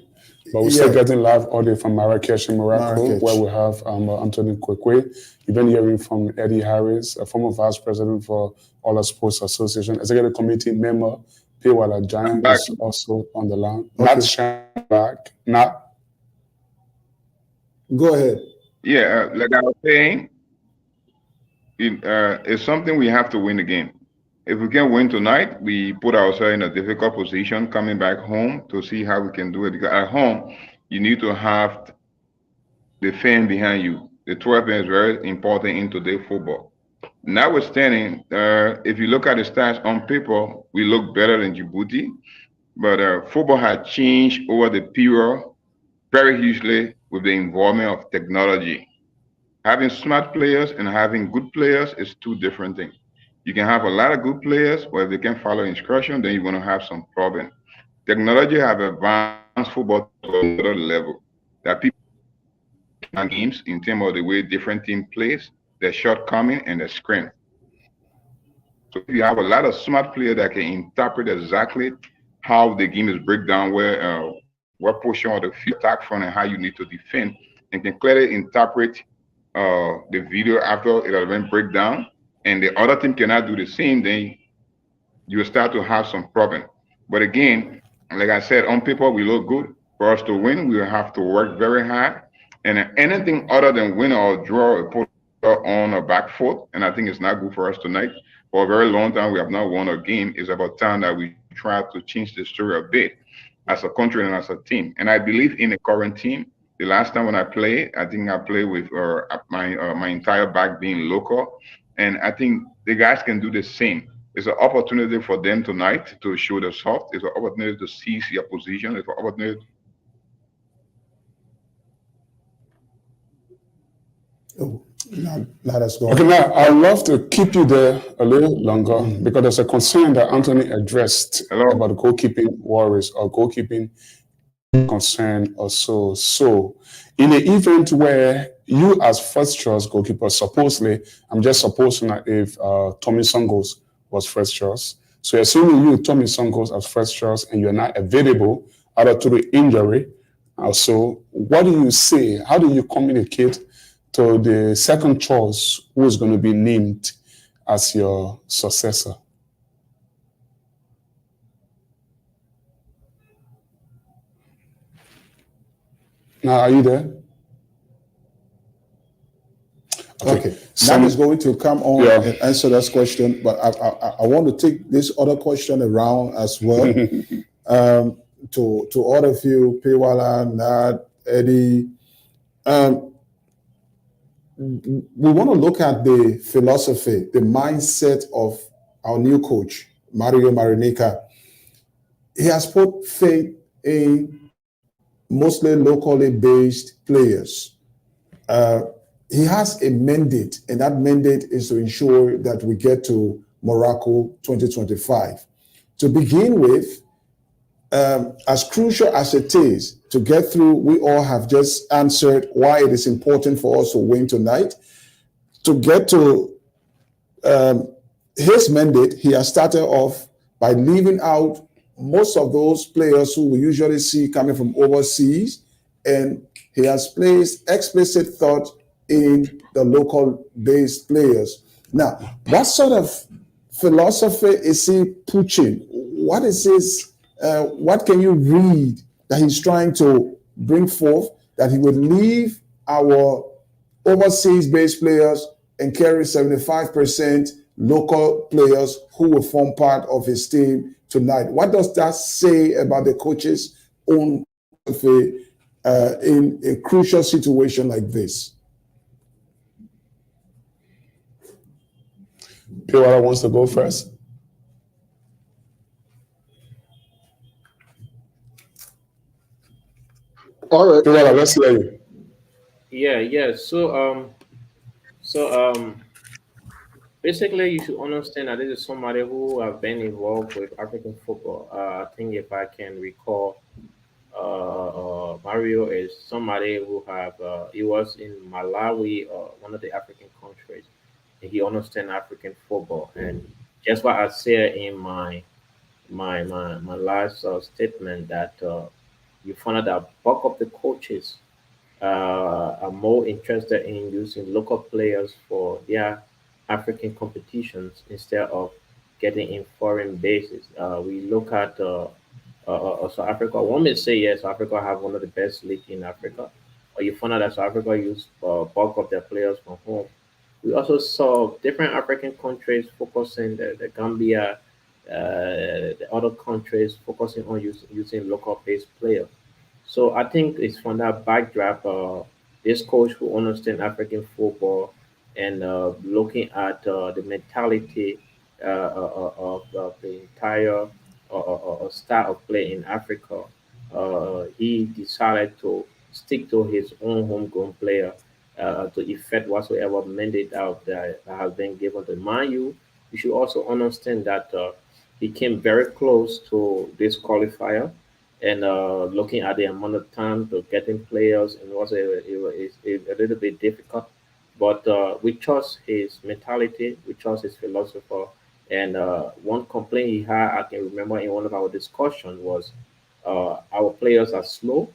but we're still Yeah. getting live audio from Marrakesh in Morocco, Marrakech. where we have Anthony Kwekwe. You've been hearing from Eddie Harris, a former vice president for All Sports Association, executive committee member, Piwala Giant back. is also on the line. Okay. Not Shanback, not. Go ahead. Yeah, like I was saying, it's something we have to win the game. If we can win tonight, we put ourselves in a difficult position coming back home to see how we can do it. Because at home, you need to have the fan behind you. The 12 is very important in today's football. Notwithstanding, if you look at the stats on paper, we look better than Djibouti, but football has changed over the period very hugely with the involvement of technology. Having smart players and having good players is two different things. You can have a lot of good players, but if they can follow instruction, then you're going to have some problem. Technology have advanced football to another level that people games in terms of the way different team plays, their shortcoming and their strength. So if you have a lot of smart players that can interpret exactly how the game is break down, where what portion of the field attack from and how you need to defend, and can clearly interpret the video after it has been break down, and the other team cannot do the same, then you will start to have some problem. But again, like I said, on paper we look good. For us to win, we will have to work very hard. And anything other than win or draw or put on a back foot, and I think it's not good for us tonight. For a very long time, we have not won a game. It's about time that we try to change the story a bit as a country and as a team. And I believe in the current team. The last time when I played, I think I played with my entire back being local. And I think the guys can do the same. It's an opportunity for them tonight to show the soft. It's an opportunity to seize your position. It's an opportunity. Oh, Let us go. Okay, now I'd love to keep you there a little longer because there's a concern that Anthony addressed Hello? about goalkeeping worries or goalkeeping concern or so. So, in the event where you, as first choice goalkeeper, supposedly, I'm just supposing that if Tommy Songos was first choice, so assuming you, Tommy Songos, as first choice, and you're not available either to the injury, so what do you say? How do you communicate to the second choice who is going to be named as your successor? Now, are you there? Okay. Nat is going to come on Yeah. and answer that question, but I want to take this other question around as well. To all of you, Pewala, Nat, Eddie, we want to look at the philosophy, the mindset of our new coach, Mario Marinica. He has put faith in mostly locally based players. He has a mandate, and that mandate is to ensure that we get to Morocco 2025. To begin with, as crucial as it is to get through, we all have just answered why it is important for us to win tonight. To get to his mandate, he has started off by leaving out most of those players who we usually see coming from overseas, and he has placed explicit thought in the local-based players. Now, what sort of philosophy is he pushing? What is his? What can you read that he's trying to bring forth, that he would leave our overseas-based players and carry 75% local players who will form part of his team tonight? What does that say about the coach's own philosophy in a crucial situation like this? Pewala wants to go first. All right. Pewala, let's hear you. Yeah. Basically, you should understand that this is somebody who have been involved with African football. I think if I can recall, Mario is somebody who have he was in Malawi, one of the African countries, and he understands African football. And just what I said in my last statement that you found out that bulk of the coaches are more interested in using local players for their African competitions instead of getting in foreign bases. We look at South Africa. One may say yes, South Africa have one of the best league in Africa. Or you found out that South Africa use bulk of their players from home. We also saw different African countries focusing the Gambia, the other countries focusing on using local-based players. So I think it's from that backdrop, this coach who understands African football and looking at the mentality of the entire style of play in Africa, he decided to stick to his own homegrown player to effect whatsoever mandate out there that has been given to Man U. You should also understand that he came very close to this qualifier, and looking at the amount of time to getting players, and it was a little bit difficult. But we trust his mentality, we trust his philosopher. And one complaint he had, I can remember in one of our discussions, was our players are slow.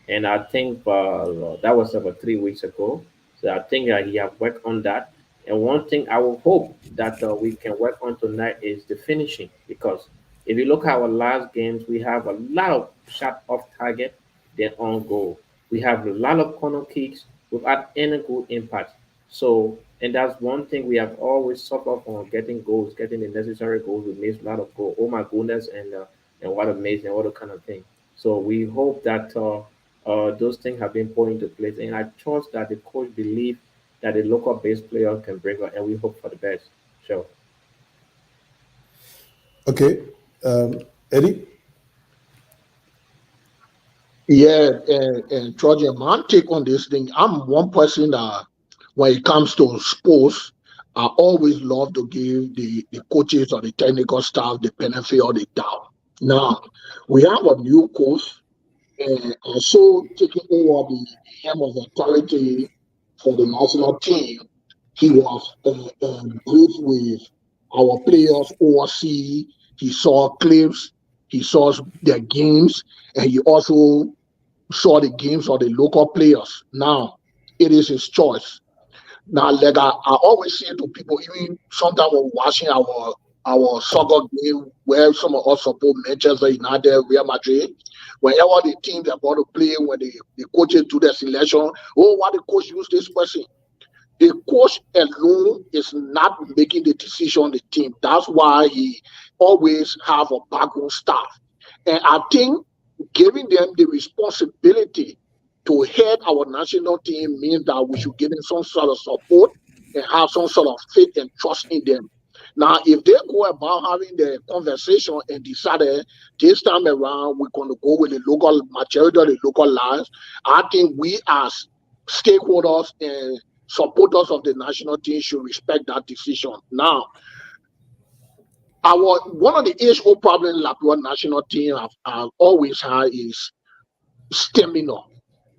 And I think that was about 3 weeks ago. So I think he have worked on that. And one thing I will hope that we can work on tonight is the finishing, because if you look at our last games, we have a lot of shot off target, then on goal. We have a lot of corner kicks without any good impact. So, and that's one thing we have always suffered from, getting goals, getting the necessary goals. We miss a lot of goals. Oh my goodness, and what amazing, what a kind of thing. So we hope that those things have been put into place, and I trust that the coach believes that the local base player can bring us, and we hope for the best. So, Okay, Eddie. Yeah, and Trojan, my take on this thing, I'm one person that when it comes to sports, I always love to give the coaches or the technical staff the benefit of the doubt. Now, we have a new coach, and also taking over the helm of authority for the national team. He was briefed with our players overseas. He saw clips, he saw their games, and he also saw the games of the local players. Now, it is his choice. Now, like I always say to people, even sometimes when watching our soccer game, where some of us support Manchester United, Real Madrid, whenever the team they're about to play, when the coaches do their selection, why the coach use this person? The coach alone is not making the decision on the team. That's why he always have a backroom staff. And I think giving them the responsibility to head our national team means that we should give them some sort of support and have some sort of faith and trust in them. Now, if they go about having the conversation and decide this time around we're going to go with the local majority of the local lines, I think we as stakeholders and supporters of the national team should respect that decision. Now, one of the age-old problems Liberia national team have always had is stamina.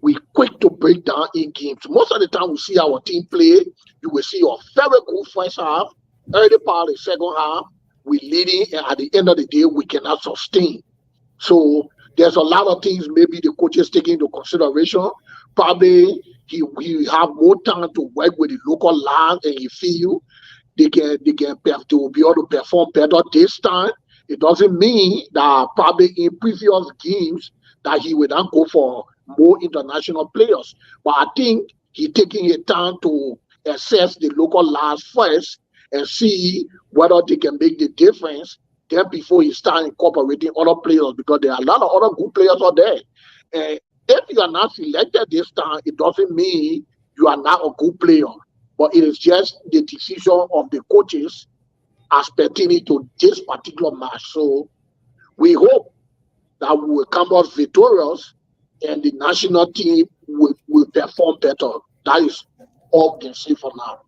We quick to break down in games. Most of the time we see our team play, you will see a very good first half, early part of the second half, we leading, and at the end of the day, we cannot sustain. So there's a lot of things maybe the coaches take into consideration. Probably he have more time to work with the local line, and he feel they can be able to perform better this time. It doesn't mean that probably in previous games that he would not go for more international players. But I think he taking a time to assess the local lines first and see whether they can make the difference then before he start incorporating other players, because there are a lot of other good players out there. And if you are not selected this time, it doesn't mean you are not a good player, but it is just the decision of the coaches as pertaining to this particular match. So we hope that we will come out victorious and the national team will perform better. That is all we can say for now.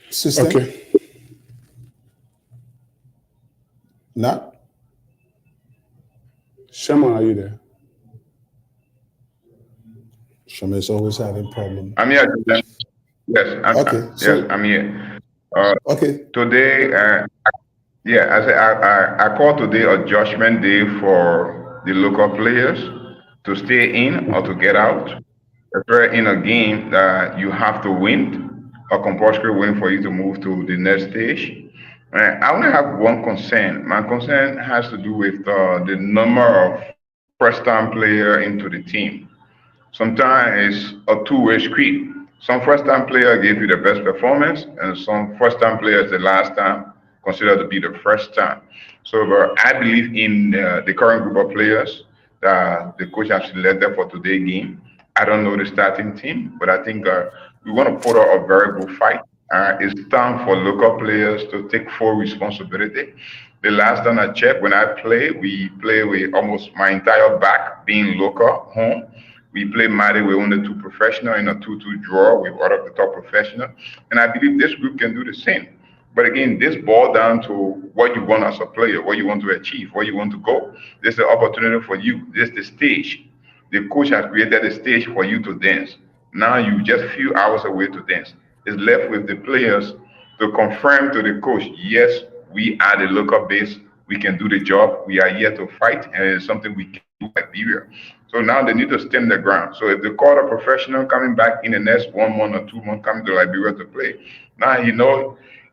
Sister? Okay. Nat? Shema, are you there? Shema is always having problems. I'm here. Yes, I'm here. Okay. Today, I call today a judgment day for the local players to stay in or to get out. If you're in a game that you have to win, a compulsory win for you to move to the next stage. I only have one concern. My concern has to do with the number of first-time players into the team. Sometimes it's a two-way street. Some first-time player gave you the best performance, and some first-time players the last time considered to be the first time. So I believe in the current group of players that the coach has selected for today's game. I don't know the starting team, but I think we want to put out a very good fight. It's time for local players to take full responsibility. The last time I checked, when I play, we play with almost my entire back being local home. We play Mali with only two professionals in a 2-2 draw with one of the top professionals. And I believe this group can do the same. But again, this boils down to what you want as a player, what you want to achieve, where you want to go. This is the opportunity for you. This is the stage. The coach has created a stage for you to dance. Now you just a few hours away to dance. It's left with the players to confirm to the coach, yes, we are the local base. We can do the job. We are here to fight, and it's something we can do in Liberia. So now they need to stem the ground. So if they call a professional coming back in the next 1 month or 2 months coming to Liberia to play, now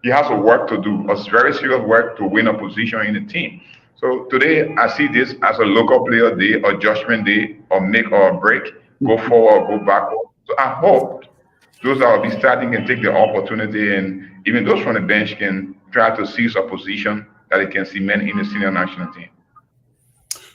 he has a work to do, a very serious work to win a position in the team. So today I see this as a local player day, or judgment day, or make or break, go forward or go backward. So I hope those that will be starting can take the opportunity, and even those from the bench can try to seize a position that they can cement in the senior national team.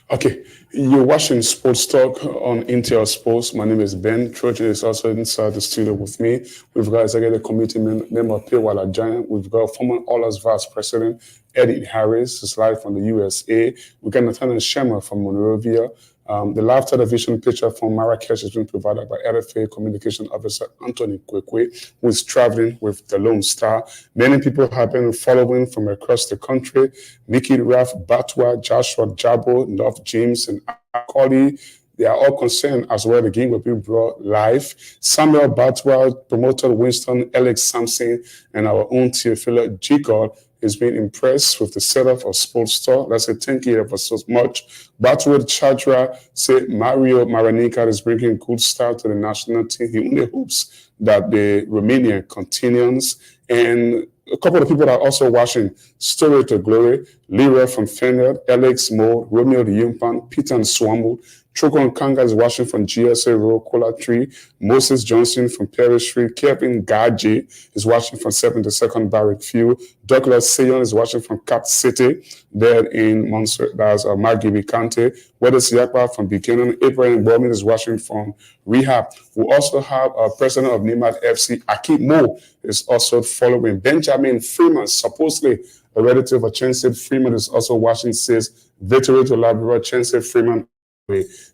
Okay, you're watching Sports Talk on Intel Sports. My name is Ben. Trojan is also inside the studio with me. We've got Executive Committee member Pewala Giant. We've got former All-Us Vice President Eddie Harris is live from the USA. We got Nathaniel Shema from Monrovia. The live television picture from Marrakesh has been provided by RFA Communication Officer Anthony Kwekwe, who is traveling with the Lone Star. Many people have been following from across the country. Mickey Ralph Batwa, Joshua Jabo, North James, and Akoli. They are all concerned as well. The game will be brought live. Samuel Batwa, promoter Winston, Alex Sampson, and our own Theophila Jigod is being impressed with the setup of Sports Store. Let's say thank you ever so much. Batwa Chadra said Mario Maranika is bringing good start to the national team. He only hopes that the Romania continues. And a couple of people are also watching Story to Glory, Lyra from Fenner, Alex Moore, Romeo the Yumpan, Peter and Swamble, Chokon Kanga is watching from GSA Road, Cola Tree, Moses Johnson from Perry Street, Kevin Gaji is watching from 72nd Barrack Field, Douglas Sayon is watching from Cap City, there in Montserrat, that's Margibi Kante, Wedes Yakba from Buchanan, Abraham Bowman is watching from Rehab. We also have president of Nimad FC, Akib Mo, is also following. Benjamin Freeman, supposedly a relative of Chancellor Freeman, is also watching, says Victory to Labrador, Chancellor Freeman.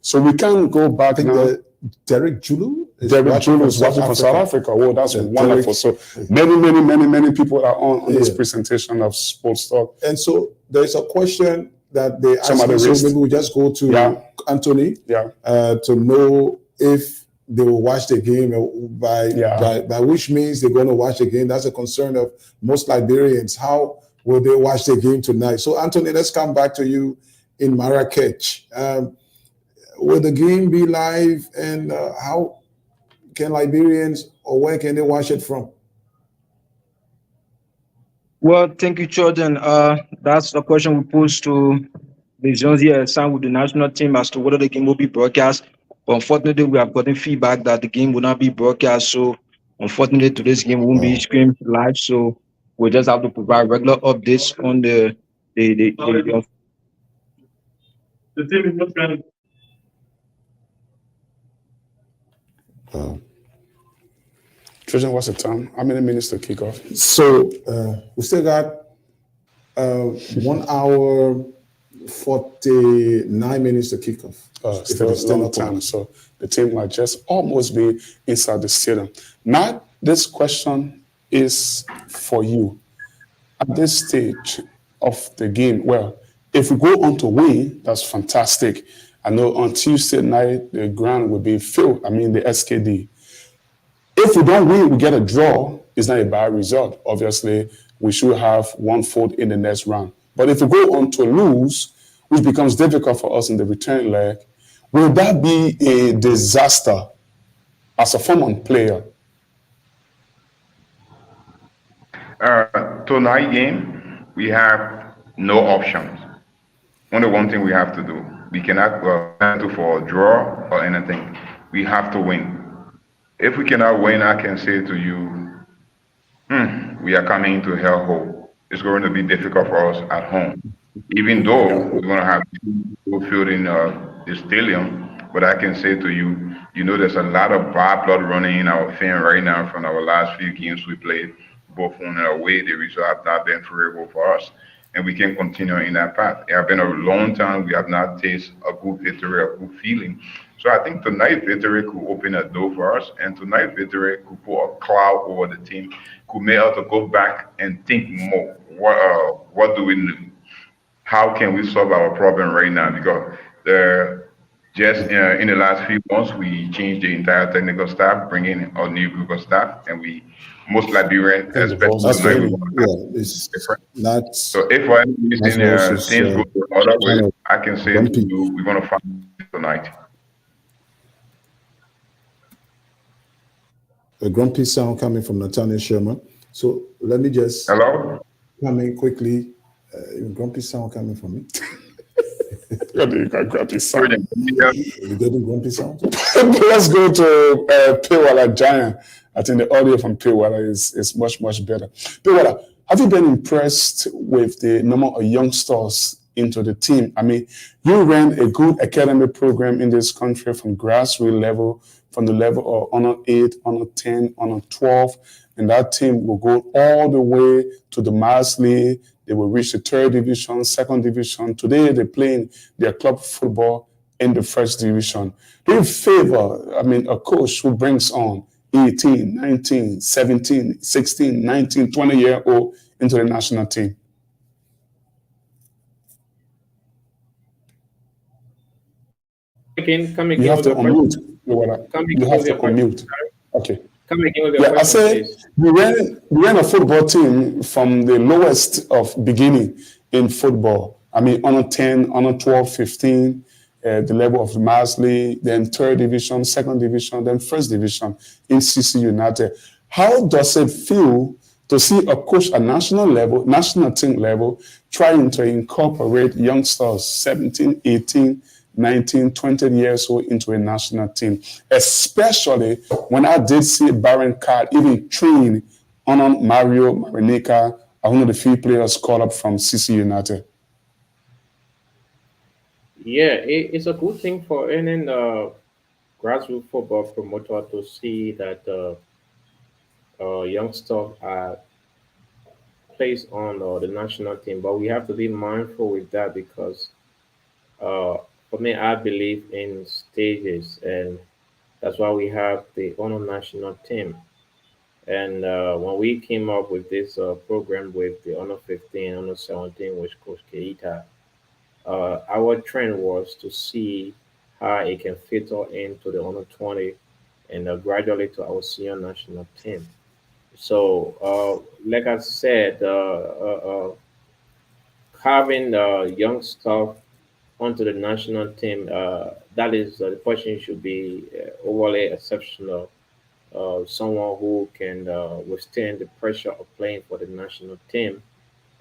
So we can go back now. Derek Julu? Derek Julu is watching from South Africa. Oh, that's wonderful. So many people are on this presentation of Sports Talk. And so there's a question that they asked me, so maybe we just go to Anthony to know if they will watch the game, by which means they're going to watch the game. That's a concern of most Liberians. How will they watch the game tonight? So Anthony, let's come back to you in Marrakech. Will the game be live, and how can Liberians, or where can they watch it from? Well, thank you, Jordan. That's a question we posed to the Jones here signed with the national team as to whether the game will be broadcast. But unfortunately, we have gotten feedback that the game will not be broadcast. So unfortunately, today's game won't be streamed live. So we'll just have to provide regular updates on the team is not trying. Trojan, what's the time? How many minutes to kick off? So we still got 1 hour, 49 minutes to kick off. Still a long time. So the team might just almost be inside the stadium. Matt, this question is for you. At this stage of the game, well, if we go on to win, that's fantastic. I know on Tuesday night, the ground will be filled. I mean, the SKD. If we don't win, we get a draw. It's not a bad result. Obviously, we should have 1 foot in the next round. But if we go on to lose, which becomes difficult for us in the return leg, will that be a disaster as a former player? Tonight game, we have no options. Only one thing we have to do. We cannot go for a draw or anything. We have to win. If we cannot win, I can say to you, we are coming to hellhole. It's going to be difficult for us at home. Even though we're going to have people filled in the stadium, but I can say to you, there's a lot of bad blood running in our fan right now from our last few games we played, both on and away. The result have not been favorable for us. And we can continue in that path. It has been a long time. We have not tasted a good victory, a good feeling. So I think tonight victory could open a door for us. And tonight victory could put a cloud over the team, could make us to go back and think more. What do we do? How can we solve our problem right now? Because in the last few months, we changed the entire technical staff, bringing a new group of staff, and most Liberians, especially it's not. So if for any reason things go the other way, I can say to you, we're going to find tonight. A grumpy sound coming from Nathaniel Sherman. So let me just come in quickly. Grumpy sound coming from me. You got grumpy sound. You getting grumpy sound? Let's go to Pewala Giant. I think the audio from Pewala is much, much better. Pewala, have you been impressed with the number of youngsters into the team? I mean, you ran a good academic program in this country from grassroots level, from the level of Honor 8, Honor 10, Honor 12, and that team will go all the way to the Mass League, They will reach the 3rd division, 2nd division. Today, they're playing their club football in the 1st division. Do you favor, a coach who brings on 18, 19, 17, 16, 19, 20-year-old into the national team? Come you have to unmute. You have to unmute. Okay. Come again with your question, I say please. we ran a football team from the lowest of beginning in football. Under 10, under 12, 15, the level of Marsley, then 3rd division, 2nd division, then 1st division in CC United. How does it feel to see a coach at national level, national team level, trying to incorporate youngsters, 17, 18, 19, 20 years old into a national team, especially when I did see Baron Card even train on Mario Marenica, one of the few players called up from CC United? Yeah, it's a good thing for any grassroots football promoter to see that youngsters are placed on the national team. But we have to be mindful with that because for me, I believe in stages, and that's why we have the honor national team. And when we came up with this program with the honor 15, honor 17, with Coach Keita, our trend was to see how it can filter into the honor 20 and gradually to our senior national team. So, like I said, having young staff onto the national team, that is the person should be overly exceptional. Someone who can withstand the pressure of playing for the national team,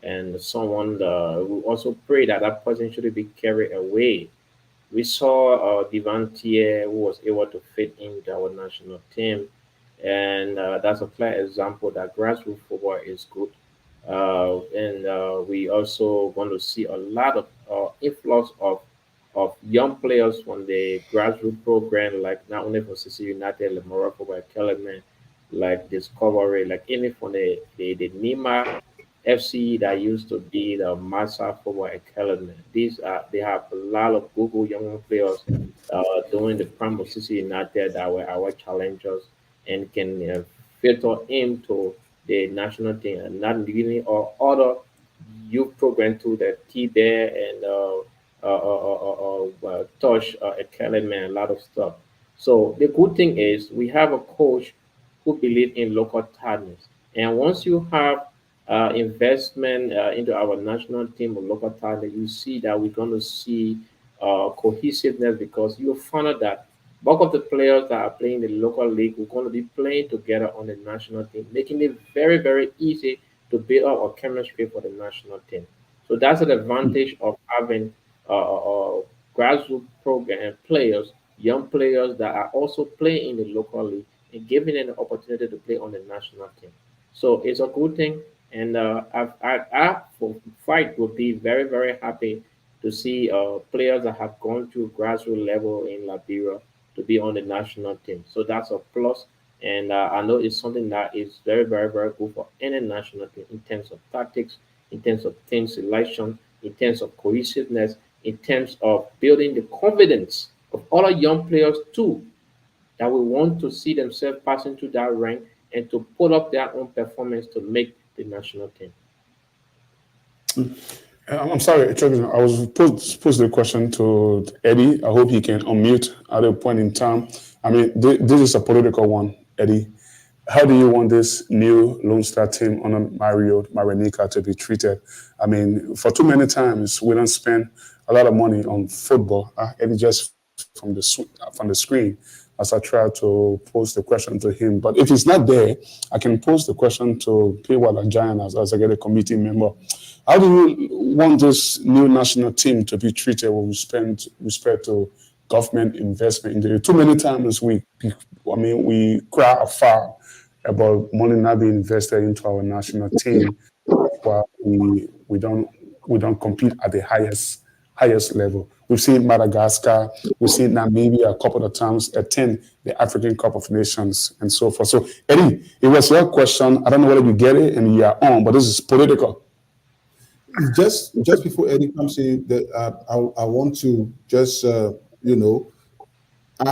and someone who also pray that that person shouldn't be carried away. We saw Divantier, who was able to fit into our national team, and that's a clear example that grassroots football is good. And we also want to see a lot of influx of young players from the grassroots program, like not only for CC United, like Morocco by Kellerman, like Discovery, like even from the Nima FC that used to be the Massa Football Academy. They have a lot of Google young players doing the prime of CC United that were our challengers and can filter into the national team and not giving or other youth program to the T Bear and Touch Academy and a lot of stuff. So the good thing is we have a coach who believe in local talents, and once you have investment into our national team of local talent, you see that we're going to see cohesiveness because you find out that bulk of the players that are playing the local league we're going to be playing together on the national team, making it very, very easy to build up our chemistry for the national team. So that's an advantage of having grassroots program players, young players that are also playing in the local league and giving them the opportunity to play on the national team. So it's a good thing, and I for fight would be very, very happy to see players that have gone to grassroots level in Liberia to be on the national team. So that's a plus, and I know it's something that is very, very, very good for any national team in terms of tactics, in terms of team selection, in terms of cohesiveness, in terms of building the confidence of other young players too, that will want to see themselves passing through that rank and to put up their own performance to make the national team. I'm sorry, I was posed the question to Eddie. I hope he can unmute at a point in time. This is a political one, Eddie. How do you want this new Lone Star team under Mario Marenica to be treated? For too many times, we don't spend a lot of money on football. Eddie just from the screen as I try to pose the question to him. But if he's not there, I can pose the question to P.Wala Giant as I get a committee member. How do you want this new national team to be treated with respect to government investment in it? Too many times we cry foul about money not being invested into our national team while we don't compete at the highest level. We've seen Madagascar, we've seen Namibia a couple of times attend the African Cup of Nations and so forth. So Eddie, it was your question. I don't know whether you get it and you are on, but this is political. just before Eddie comes in, that I want to just add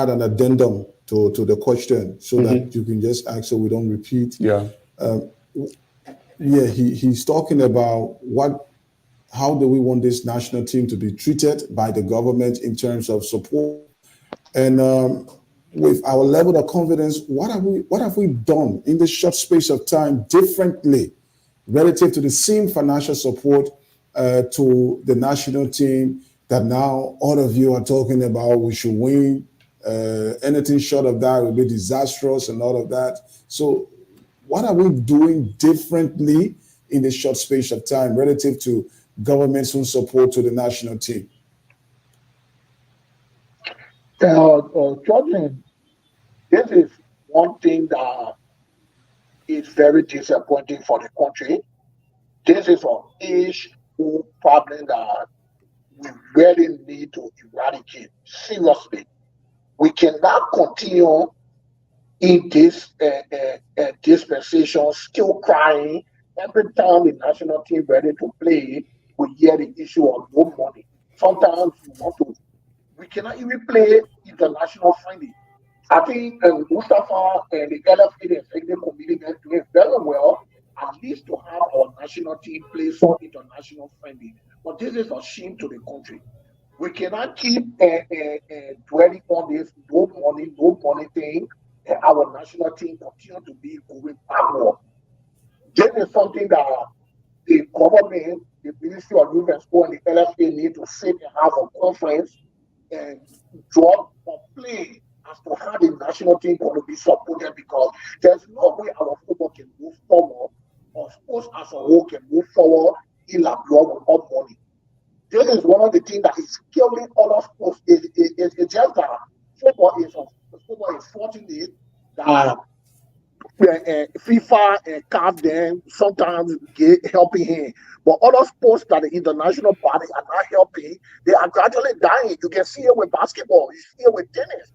an addendum to the question so that you can just ask so we don't repeat. Yeah. Yeah, he's talking about how do we want this national team to be treated by the government in terms of support, and with our level of confidence, what have we done in this short space of time differently relative to the same financial support to the national team that now all of you are talking about? We should win. Anything short of that will be disastrous and all of that. So what are we doing differently in this short space of time relative to government's own support to the national team? Jordan, this is one thing that is very disappointing for the country. This is an age-old problem that we really need to eradicate seriously. We cannot continue in this dispensation still crying every time the national team ready to play. We hear the issue of no money. Sometimes we cannot even play international friendly. I think Mustafa and the LFA, the executive committee, are doing very well, at least to have our national team play some international friendly. But this is a shame to the country. We cannot keep dwelling on this no money thing. Our national team continue to be going backward. This is something that the government, the Ministry of Youth and Sport, and the LFA need to sit and have a conference and draw a plan as to how the national team going to be supported, because there's no way our football can move forward, or sports as a whole can move forward in Liberia without money. This is one of the things that is killing all of sports. It's just that football is fortunate that FIFA and CAF them sometimes helping him. But other sports that the international body are not helping, they are gradually dying. You can see it with basketball, you see it with tennis.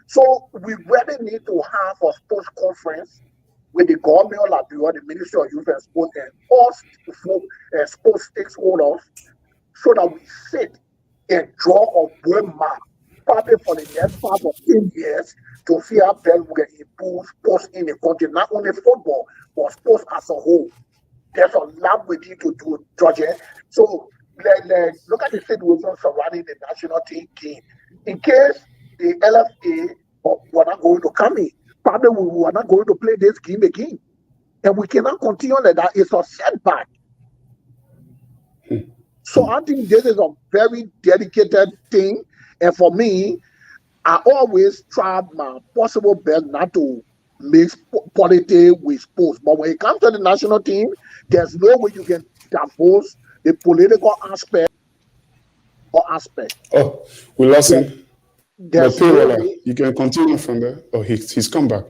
So we really need to have a sports conference with the government of Liberia, the Ministry of Youth and Sport, and all sports stakeholders, so that we sit and draw a roadmap, probably for the next 5 or 10 years, to see how best we can improve sports in the country, not only football, but sports as a whole. There's a lot we need to do, George. So look at the situation surrounding the national team game. In case the LFA were not going to come in, probably we were not going to play this game again. And we cannot continue like that. It's a setback. So I think this is a very dedicated thing. And for me, I always try my possible best not to mix politics with sports. But when it comes to the national team, there's no way you can divorce the political aspect or aspect. Oh, we lost him. There's But no way, you can continue from there. Oh, he's come back.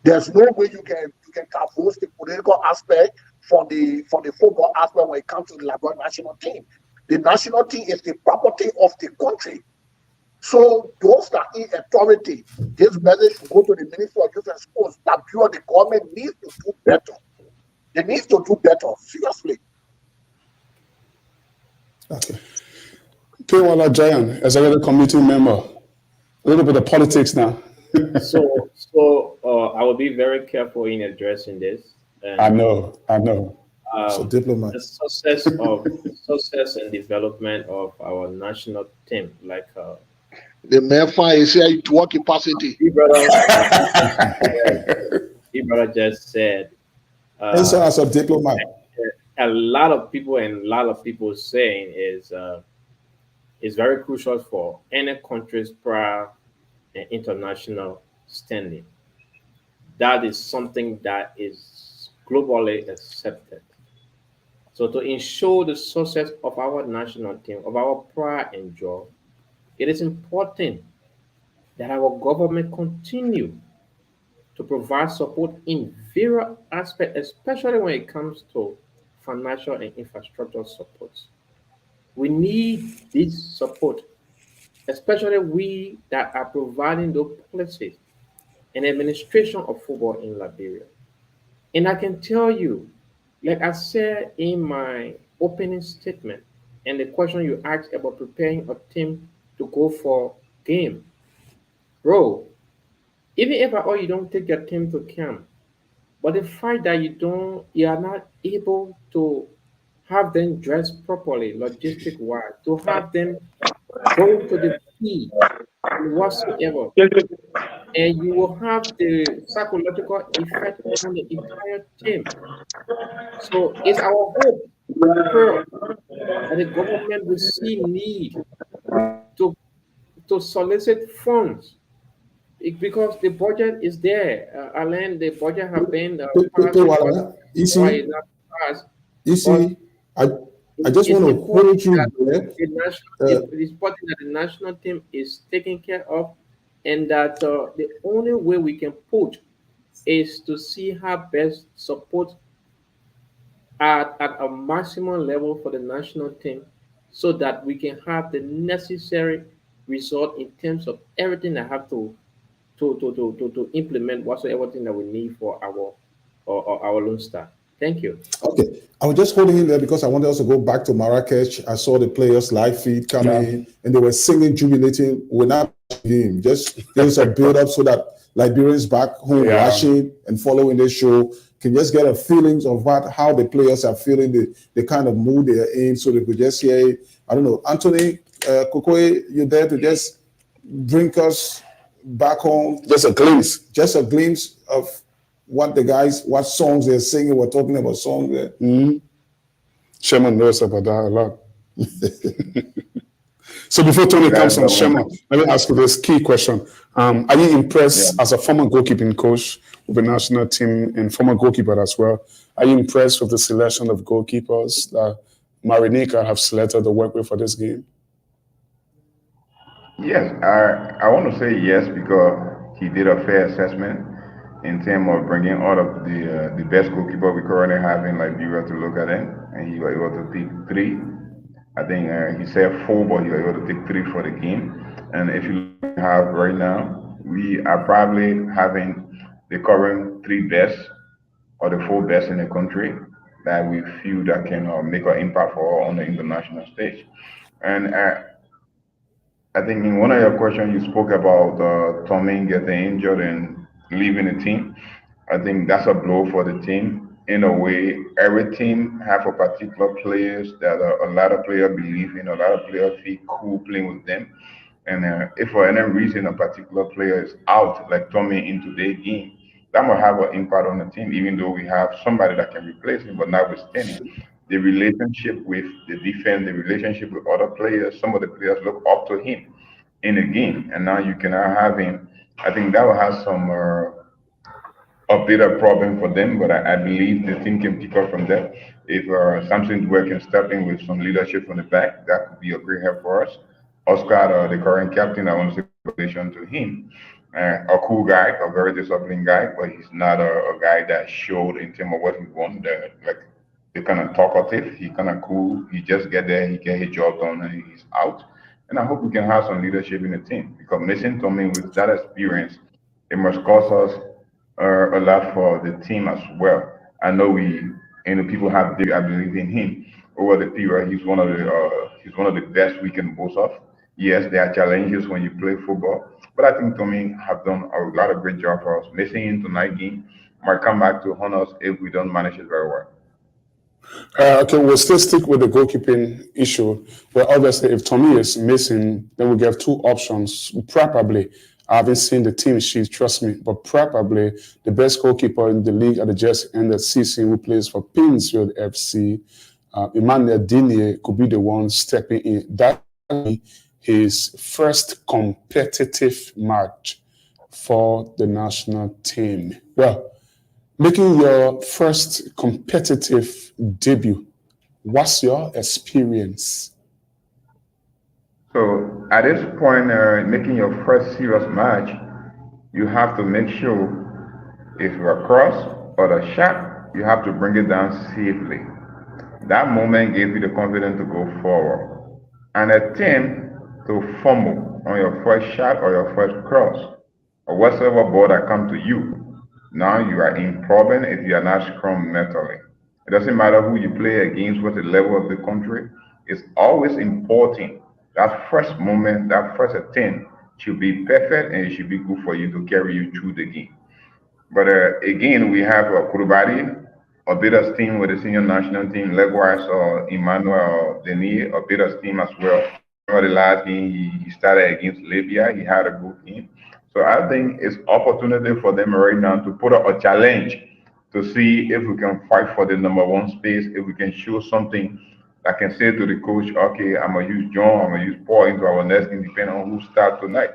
there's no way you can divorce the political aspect from the football aspect when it comes to the Liberia national team. The national team is the property of the country. So those that in authority, this message should go to the Ministry of Youth and Sports that the government needs to do better. They need to do better, seriously. Okay. Kewala Jayan, as a committee member, a little bit of politics now. So I will be very careful in addressing this. And, I know. So diplomat. the success and development of our national team, like The MEFA is here to work capacity. He brother just said. Also, as a diplomat. A lot of people saying is very crucial for any country's prior and international standing. That is something that is globally accepted. So to ensure the success of our national team, of our pride and joy, it is important that our government continue to provide support in various aspects, especially when it comes to financial and infrastructure support. We need this support, especially we that are providing those policies and administration of football in Liberia. And I can tell you, like I said in my opening statement and the question you asked about preparing a team to go for game, bro. Even if at all you don't take your team to camp, but the fact that you are not able to have them dressed properly, logistic wise, to have them go to the P and whatsoever, and you will have the psychological effect on the entire team. So it's our hope, prayer, that the government will see need to solicit funds because the budget is there. Alan, the budget have been passed because You why see, is not passed, you but see, I, I just it's want to important hold you that there. the national it's important that the national team is taken care of, and that the only way we can put is to see how best support at a maximum level for the national team so that we can have the necessary result in terms of everything that have to implement whatsoever thing that we need for our Lone Star. Thank you. Okay, I was just holding in there because I wanted us to go back to Marrakesh. I saw the players live feed coming in, and they were singing, jubilating. We're not game. Just there's a build up so that Liberians back home watching and following this show can just get a feelings of how the players are feeling, the kind of mood they are in, so they could just hear. I don't know, Anthony Kokoe, you're there to just bring us back home. Just a glimpse of what songs they're singing. We're talking about songs there. Sherman knows about that a lot. So before Tony comes on, Sherman, let me ask you this key question. Are you impressed as a former goalkeeping coach with the national team and former goalkeeper as well? Are you impressed with the selection of goalkeepers that Marinica have selected to work with for this game? Yes, I want to say yes because he did a fair assessment in terms of bringing all of the best goalkeeper we currently have in Liberia to look at them, and he was able to pick 3. I think he said 4, but he was able to pick 3 for the game. And if you have right now, we are probably having the current 3 best or the 4 best in the country that we feel that can make an impact for on the international stage. And I think in one of your questions you spoke about Tommy getting injured and leaving the team. I think that's a blow for the team. In a way, every team have a particular players that a lot of players believe in, a lot of players feel cool playing with them. And if for any reason a particular player is out, like Tommy in today's game, that will have an impact on the team, even though we have somebody that can replace him. But notwithstanding, the relationship with the defense, the relationship with other players, some of the players look up to him in the game. And now you cannot have him. I think that will have some a bit of problem for them, but I believe the team can pick up from that. If Samson Dwyer can step in with some leadership from the back, that could be a great help for us. Oscar, the current captain, I want to say congratulations to him. A cool guy, a very disciplined guy, but he's not a guy that showed in terms of what he wants. Like the kind of talkative, he kind of cool. He just get there, he get his job done, and he's out. And I hope we can have some leadership in the team because missing Tommy with that experience, it must cost us a lot for the team as well. I know people have I believe in him over the period. He's one of the best we can boast of. Yes, there are challenges when you play football, but I think Tommy have done a lot of great job for us. Missing him tonight game might come back to haunt us if we don't manage it very well. Okay, we'll still stick with the goalkeeping issue. Well, obviously, if Tommy is missing, then we have 2 options. Probably, I haven't seen the team sheet, trust me, but probably the best goalkeeper in the league at the just ended season who plays for Pinsfield FC, Emmanuel Digne, could be the one stepping in. That will be his first competitive match for the national team. Well, making your first competitive debut, what's your experience? So at this point, making your first serious match, you have to make sure if you're cross or the shot, you have to bring it down safely. That moment gave you the confidence to go forward. And attempt to fumble on your first shot or your first cross or whatsoever ball that comes to you. Now you are in problem if you are not strong mentally. It doesn't matter who you play against, what the level of the country. It's always important. That first moment, that first attempt should be perfect and it should be good for you to carry you through the game. But again, we have Kurubari, Obida's team with the senior national team. Likewise, Emmanuel Denis, Obida's team as well. The last game he started against Libya, he had a good game. So I think it's opportunity for them right now to put up a challenge to see if we can fight for the number one space, if we can show something that can say to the coach, okay, I'm gonna use John, I'm gonna use Paul into our next game, depending on who starts tonight.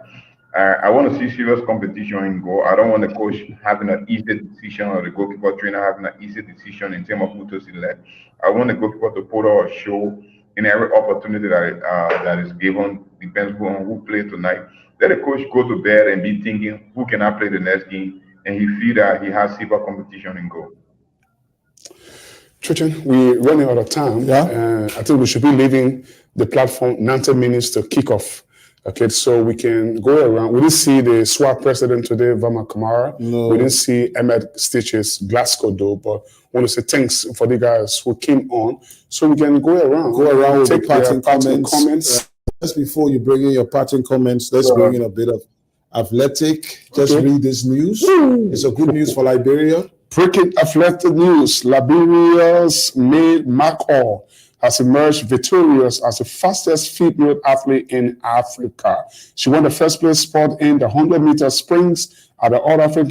I want to see serious competition in goal. I don't want the coach having an easy decision or the goalkeeper trainer having an easy decision in terms of who to select. I want the goalkeeper to put out a show in every opportunity that is given, depends on who plays tonight. Let the coach go to bed and be thinking, who can I play the next game? And he feel that he has super competition in goal. Trojan, we're running out of time. Yeah. I think we should be leaving the platform 90 minutes to kick off. Okay, so we can go around. We didn't see the SWAT president today, Vama Kamara. No. We didn't see Ahmed Stitches, Glasgow, though. But I want to say thanks for the guys who came on. So we can go around. With take the parting comments. Just before you bring in your parting comments, let's bring in a bit of athletic. Just read this news. It's a good news for Liberia. Breaking athletic news. Liberia's May McCall has emerged victorious as the fastest female athlete in Africa. She won the first place spot in the 100-meter sprints at the All African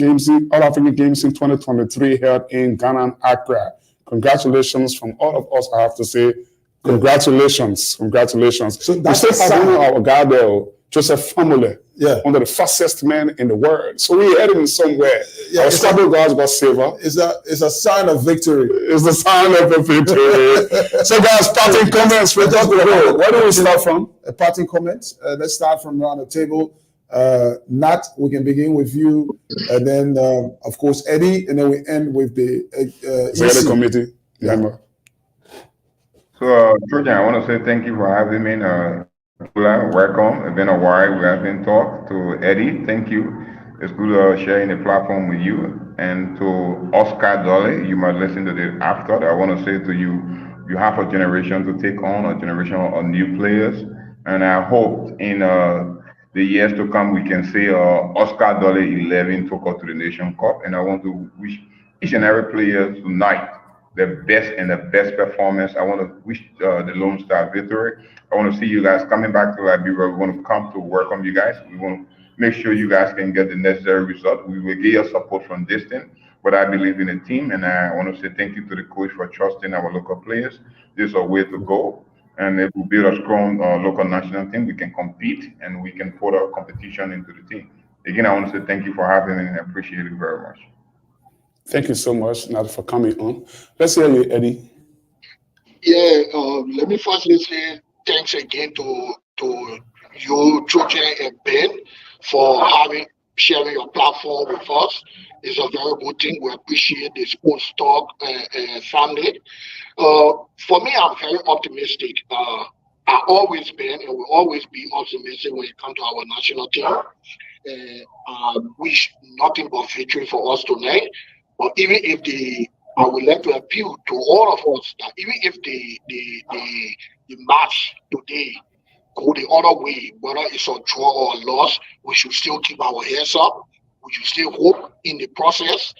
Games in 2023 held in Ghana and Accra. Congratulations from all of us, I have to say. Congratulations. So that's we still have one of our guy there, Joseph Famule, one of the fastest men in the world. So we're heading somewhere. Yeah, our squadron guys got silver. It's a sign of victory. It's the sign of a victory. So guys, parting comments. We're just going to go. Where do we start from? Parting comments. Let's start from around the table. Nat, we can begin with you. And then, of course, Eddie. And then we end with the EC committee. Yeah. So, Trojan, I want to say thank you for having me. Welcome. It's been a while. We have been talking to Eddie. Thank you. It's good sharing the platform with you. And to Oscar Dolly, you might listen to this after. I want to say to you, you have a generation to take on, a generation of new players. And I hope in the years to come, we can say Oscar Dolly 11 took us to the Nation Cup. And I want to wish each and every player tonight the best and the best performance. I want to wish the Lone Star victory. I want to see you guys coming back to Liberia. We want to come to welcome you guys. We want to make sure you guys can get the necessary result. We will get your support from distance, but I believe in the team. And I want to say thank you to the coach for trusting our local players. This is a way to go. And if we build a strong local national team, we can compete and we can put our competition into the team. Again, I want to say thank you for having me and I appreciate it very much. Thank you so much, Nat, for coming on. Let's hear you, Eddie. Yeah, let me firstly say thanks again to you, Trojan and Ben, for sharing your platform with us. It's a very good thing. We appreciate the Sports Talk family. For me, I'm very optimistic. I always been and will always be optimistic when it comes to our national team. I wish nothing but victory for us tonight. But even if I would like to appeal to all of us that even if the match today go the other way, whether it's a draw or a loss, we should still keep our heads up. We should still hope in the process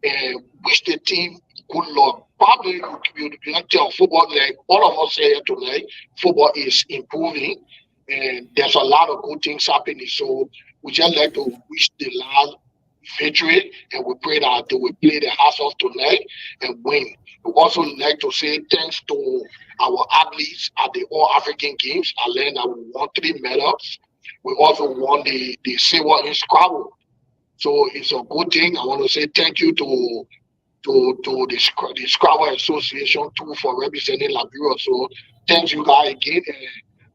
and wish the team good luck. Probably you can tell football, like all of us here tonight, football is improving and there's a lot of good things happening. So we just like to wish the last victory, and we pray that they will play the house off tonight and win. We also like to say thanks to our athletes at the All African Games. I learned that we won 3 medals. We also won the silver in Scrabble. So it's a good thing. I want to say thank you to the Scrabble Association too for representing Liberia. So thanks you guys again.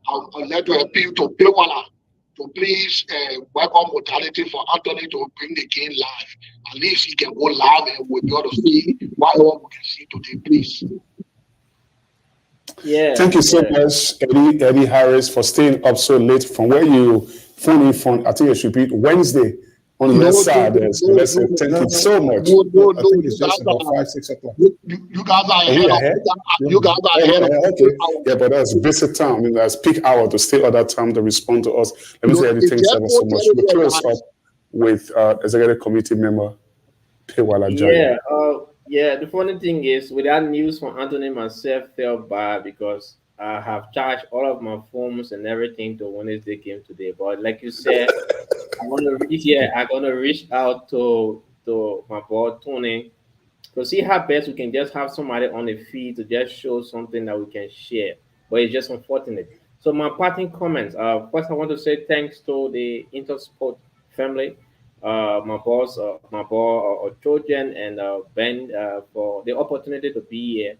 I'd like to appeal to Bewala to please welcome modality for Anthony to bring the game live. At least he can go live and we'll be able to see what we can see today, please. Yeah. Thank you so much, Eddie Harris, for staying up so late from where you phoned in from. I think it should be Wednesday. on the left side there. So let's say thank you so much. No, I think it's just about 5-6 o'clock. you guys are Are ahead we of ahead? you guys are ahead of Okay. Yeah, but that's visit time. I mean, that's peak hour to stay at that time to respond to us. Let me say everything ever so much. We close up with Executive Committee member Pewala Jaya. Yeah. The funny thing is, without news from Anthony, myself felt bad because I have charged all of my forms and everything to Wednesday game today. But like you said, I'm gonna reach out to my boy Tony to see how best we can just have somebody on the feed to just show something that we can share. But it's just unfortunate. So my parting comments. First, I want to say thanks to the Intersport family, my boss, my boy Trojan and Ben for the opportunity to be here.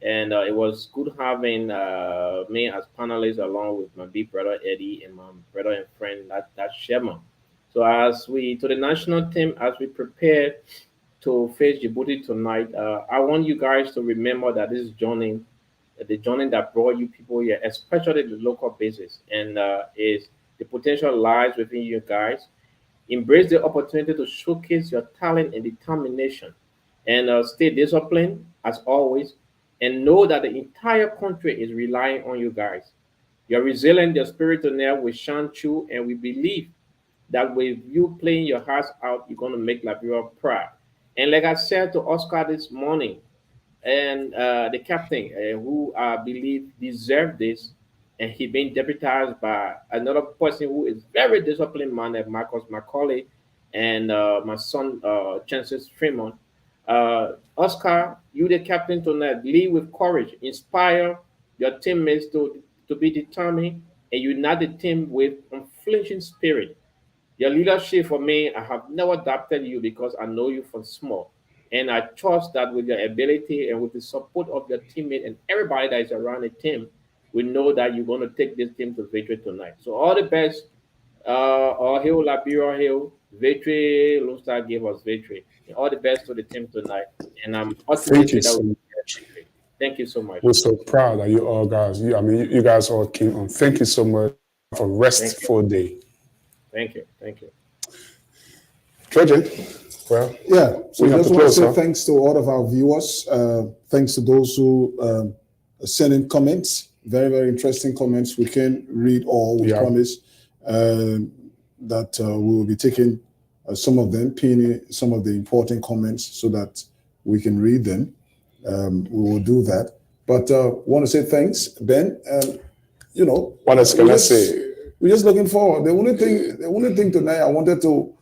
And it was good having me as panelist along with my big brother Eddie and my brother and friend that Sherman. So as we to the national team, as we prepare to face Djibouti tonight, I want you guys to remember that this journey, the journey that brought you people here, especially the local basis, and is the potential lies within you guys. Embrace the opportunity to showcase your talent and determination, and stay disciplined as always, and know that the entire country is relying on you guys. You're resilient, your spirit to nail will shine through, and we believe that with you playing your hearts out, you're going to make Liberia proud. And like I said to Oscar this morning, and the captain, who I believe deserved this, and he been deputized by another person who is very disciplined man, Marcus Macaulay, and my son, Chances Fremont. Oscar, you the captain tonight. Lead with courage, inspire your teammates to be determined, and unite the team with unflinching spirit. Your leadership for me, I have never doubted you because I know you from small. And I trust that with your ability and with the support of your teammate and everybody that is around the team, we know that you're going to take this team to victory tonight. So all the best. All Hill, Liberia Hill, victory. Lone Star gave us victory. And all the best to the team tonight. And I'm Thank you optimistic that so we'll much. get victory. Thank you so much. We're so proud that you all guys, you guys all came on. Thank you so much for a restful day. Thank you. Thank you. Trojan, well, Yeah, so we I have just to want to close, say huh? thanks to all of our viewers. Thanks to those who sent in comments. Very, very interesting comments. We can read all. We promise that we will be taking some of them, pinning some of the important comments so that we can read them. We will do that. But want to say thanks, Ben. What else can I say? We're just looking forward. The only thing tonight I wanted to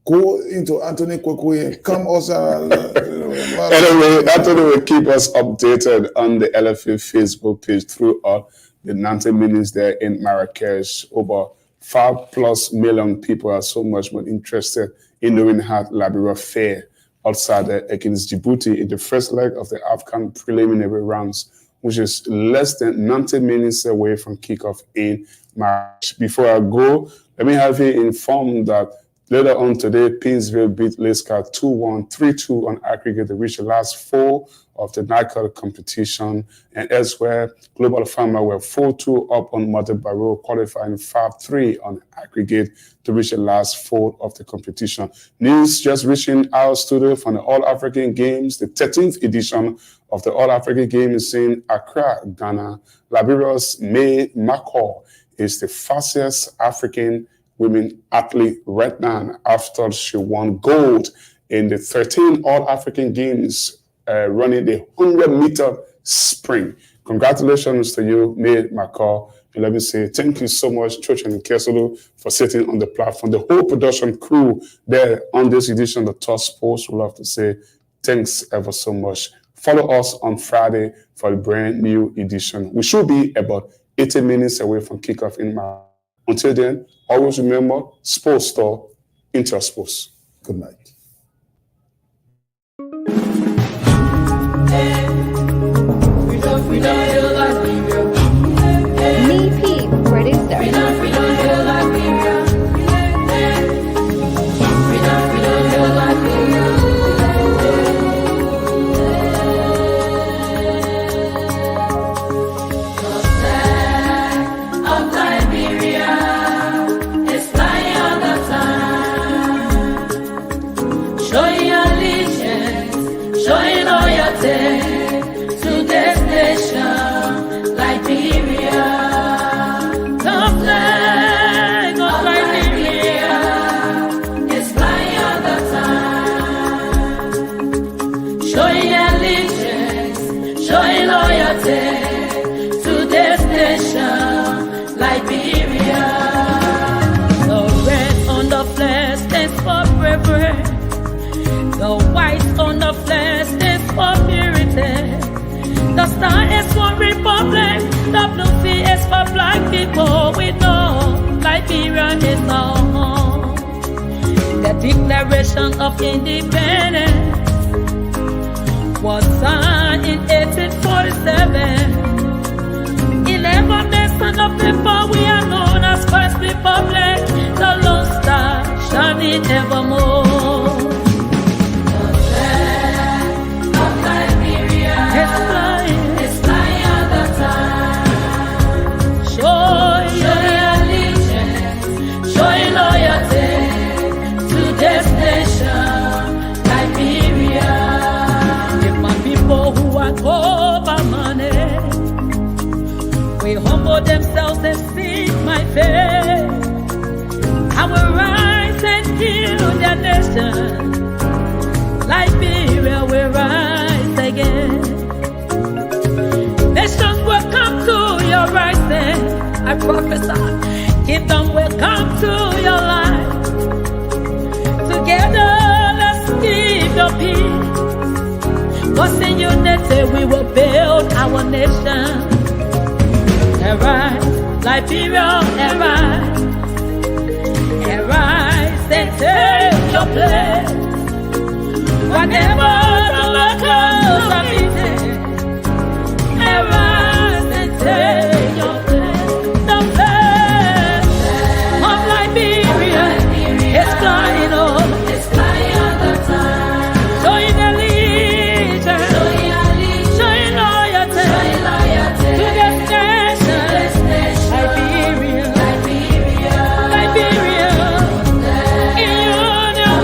go into Anthony Kwekwe, come also. Anyway, Anthony will keep us updated on the LFA Facebook page throughout the 90 minutes there in Marrakesh. Over 5+ million people are so much more interested in knowing how Liberia fare outside against Djibouti in the first leg of the Afghan preliminary rounds, which is less than 90 minutes away from kickoff in March. Before I go, let me have you informed that later on today, Pinsville beat Liscar 2-1, 3-2 on aggregate to reach the last 4 of the NICAD competition. And elsewhere, Global Farmer were 4-2 up on Mother Barrow, qualifying 5-3 on aggregate to reach the last 4 of the competition. News just reaching our studio from the All-African Games. The 13th edition of the All-African Games is in Accra, Ghana. Liberia's May McCall is the fastest African women athlete right now after she won gold in the 13 All-African Games running the 100-meter sprint. Congratulations to you, May McCall. And let me say thank you so much, Church and Kesulu, for sitting on the platform. The whole production crew there on this edition of the Top Sports would love to say thanks ever so much. Follow us on Friday for a brand new edition. We should be about 80 minutes away from kickoff in March. Until then, always remember, Sports Store, Intersports. Good night. Me P, producer. Of Liberia, it's flying all the time. star is for republic, WC is for black people. We know Liberia is our home. The Declaration of Independence was signed in 1847. 11 nations of people, we are known as First Republic, the Lone Star shining evermore. It's flying all the time. Show your allegiance, show your loyalty to this nation, Liberia. If my people who are over money, we humble themselves and seek my face, I will rise and heal their nation. Liberia will rise again. Nations will come to your rising. I prophesy. Kingdom will come to your life. Together, let's keep the peace. Cause in unity we will build our nation. Arise, Liberia, arise. Arise and take your place. Whatever the locals are meeting, arise and take your place. The flag of Liberia is flying on. It's flying all the time. Showing allegiance, showing loyalty to this nation. Liberia, Liberia, in union,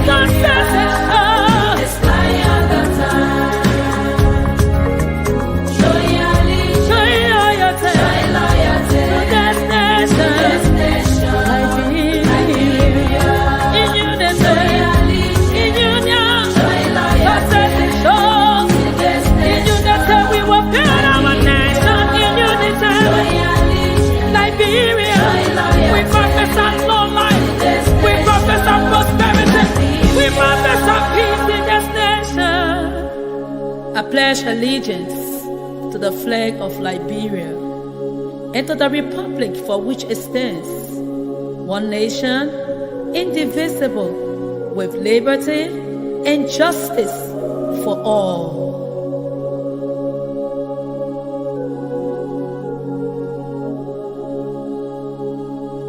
success and show. It's flying all the time. Showing loyalty to this nation. Liberia, in unity, in union, success and show. In unity we will build our nation. In unity, Liberia, we prophesy long life. We prophesy prosperity. We prophesy peace in this nation. I pledge allegiance to the flag of Liberia and to the republic for which it stands, one nation, indivisible, with liberty and justice for all.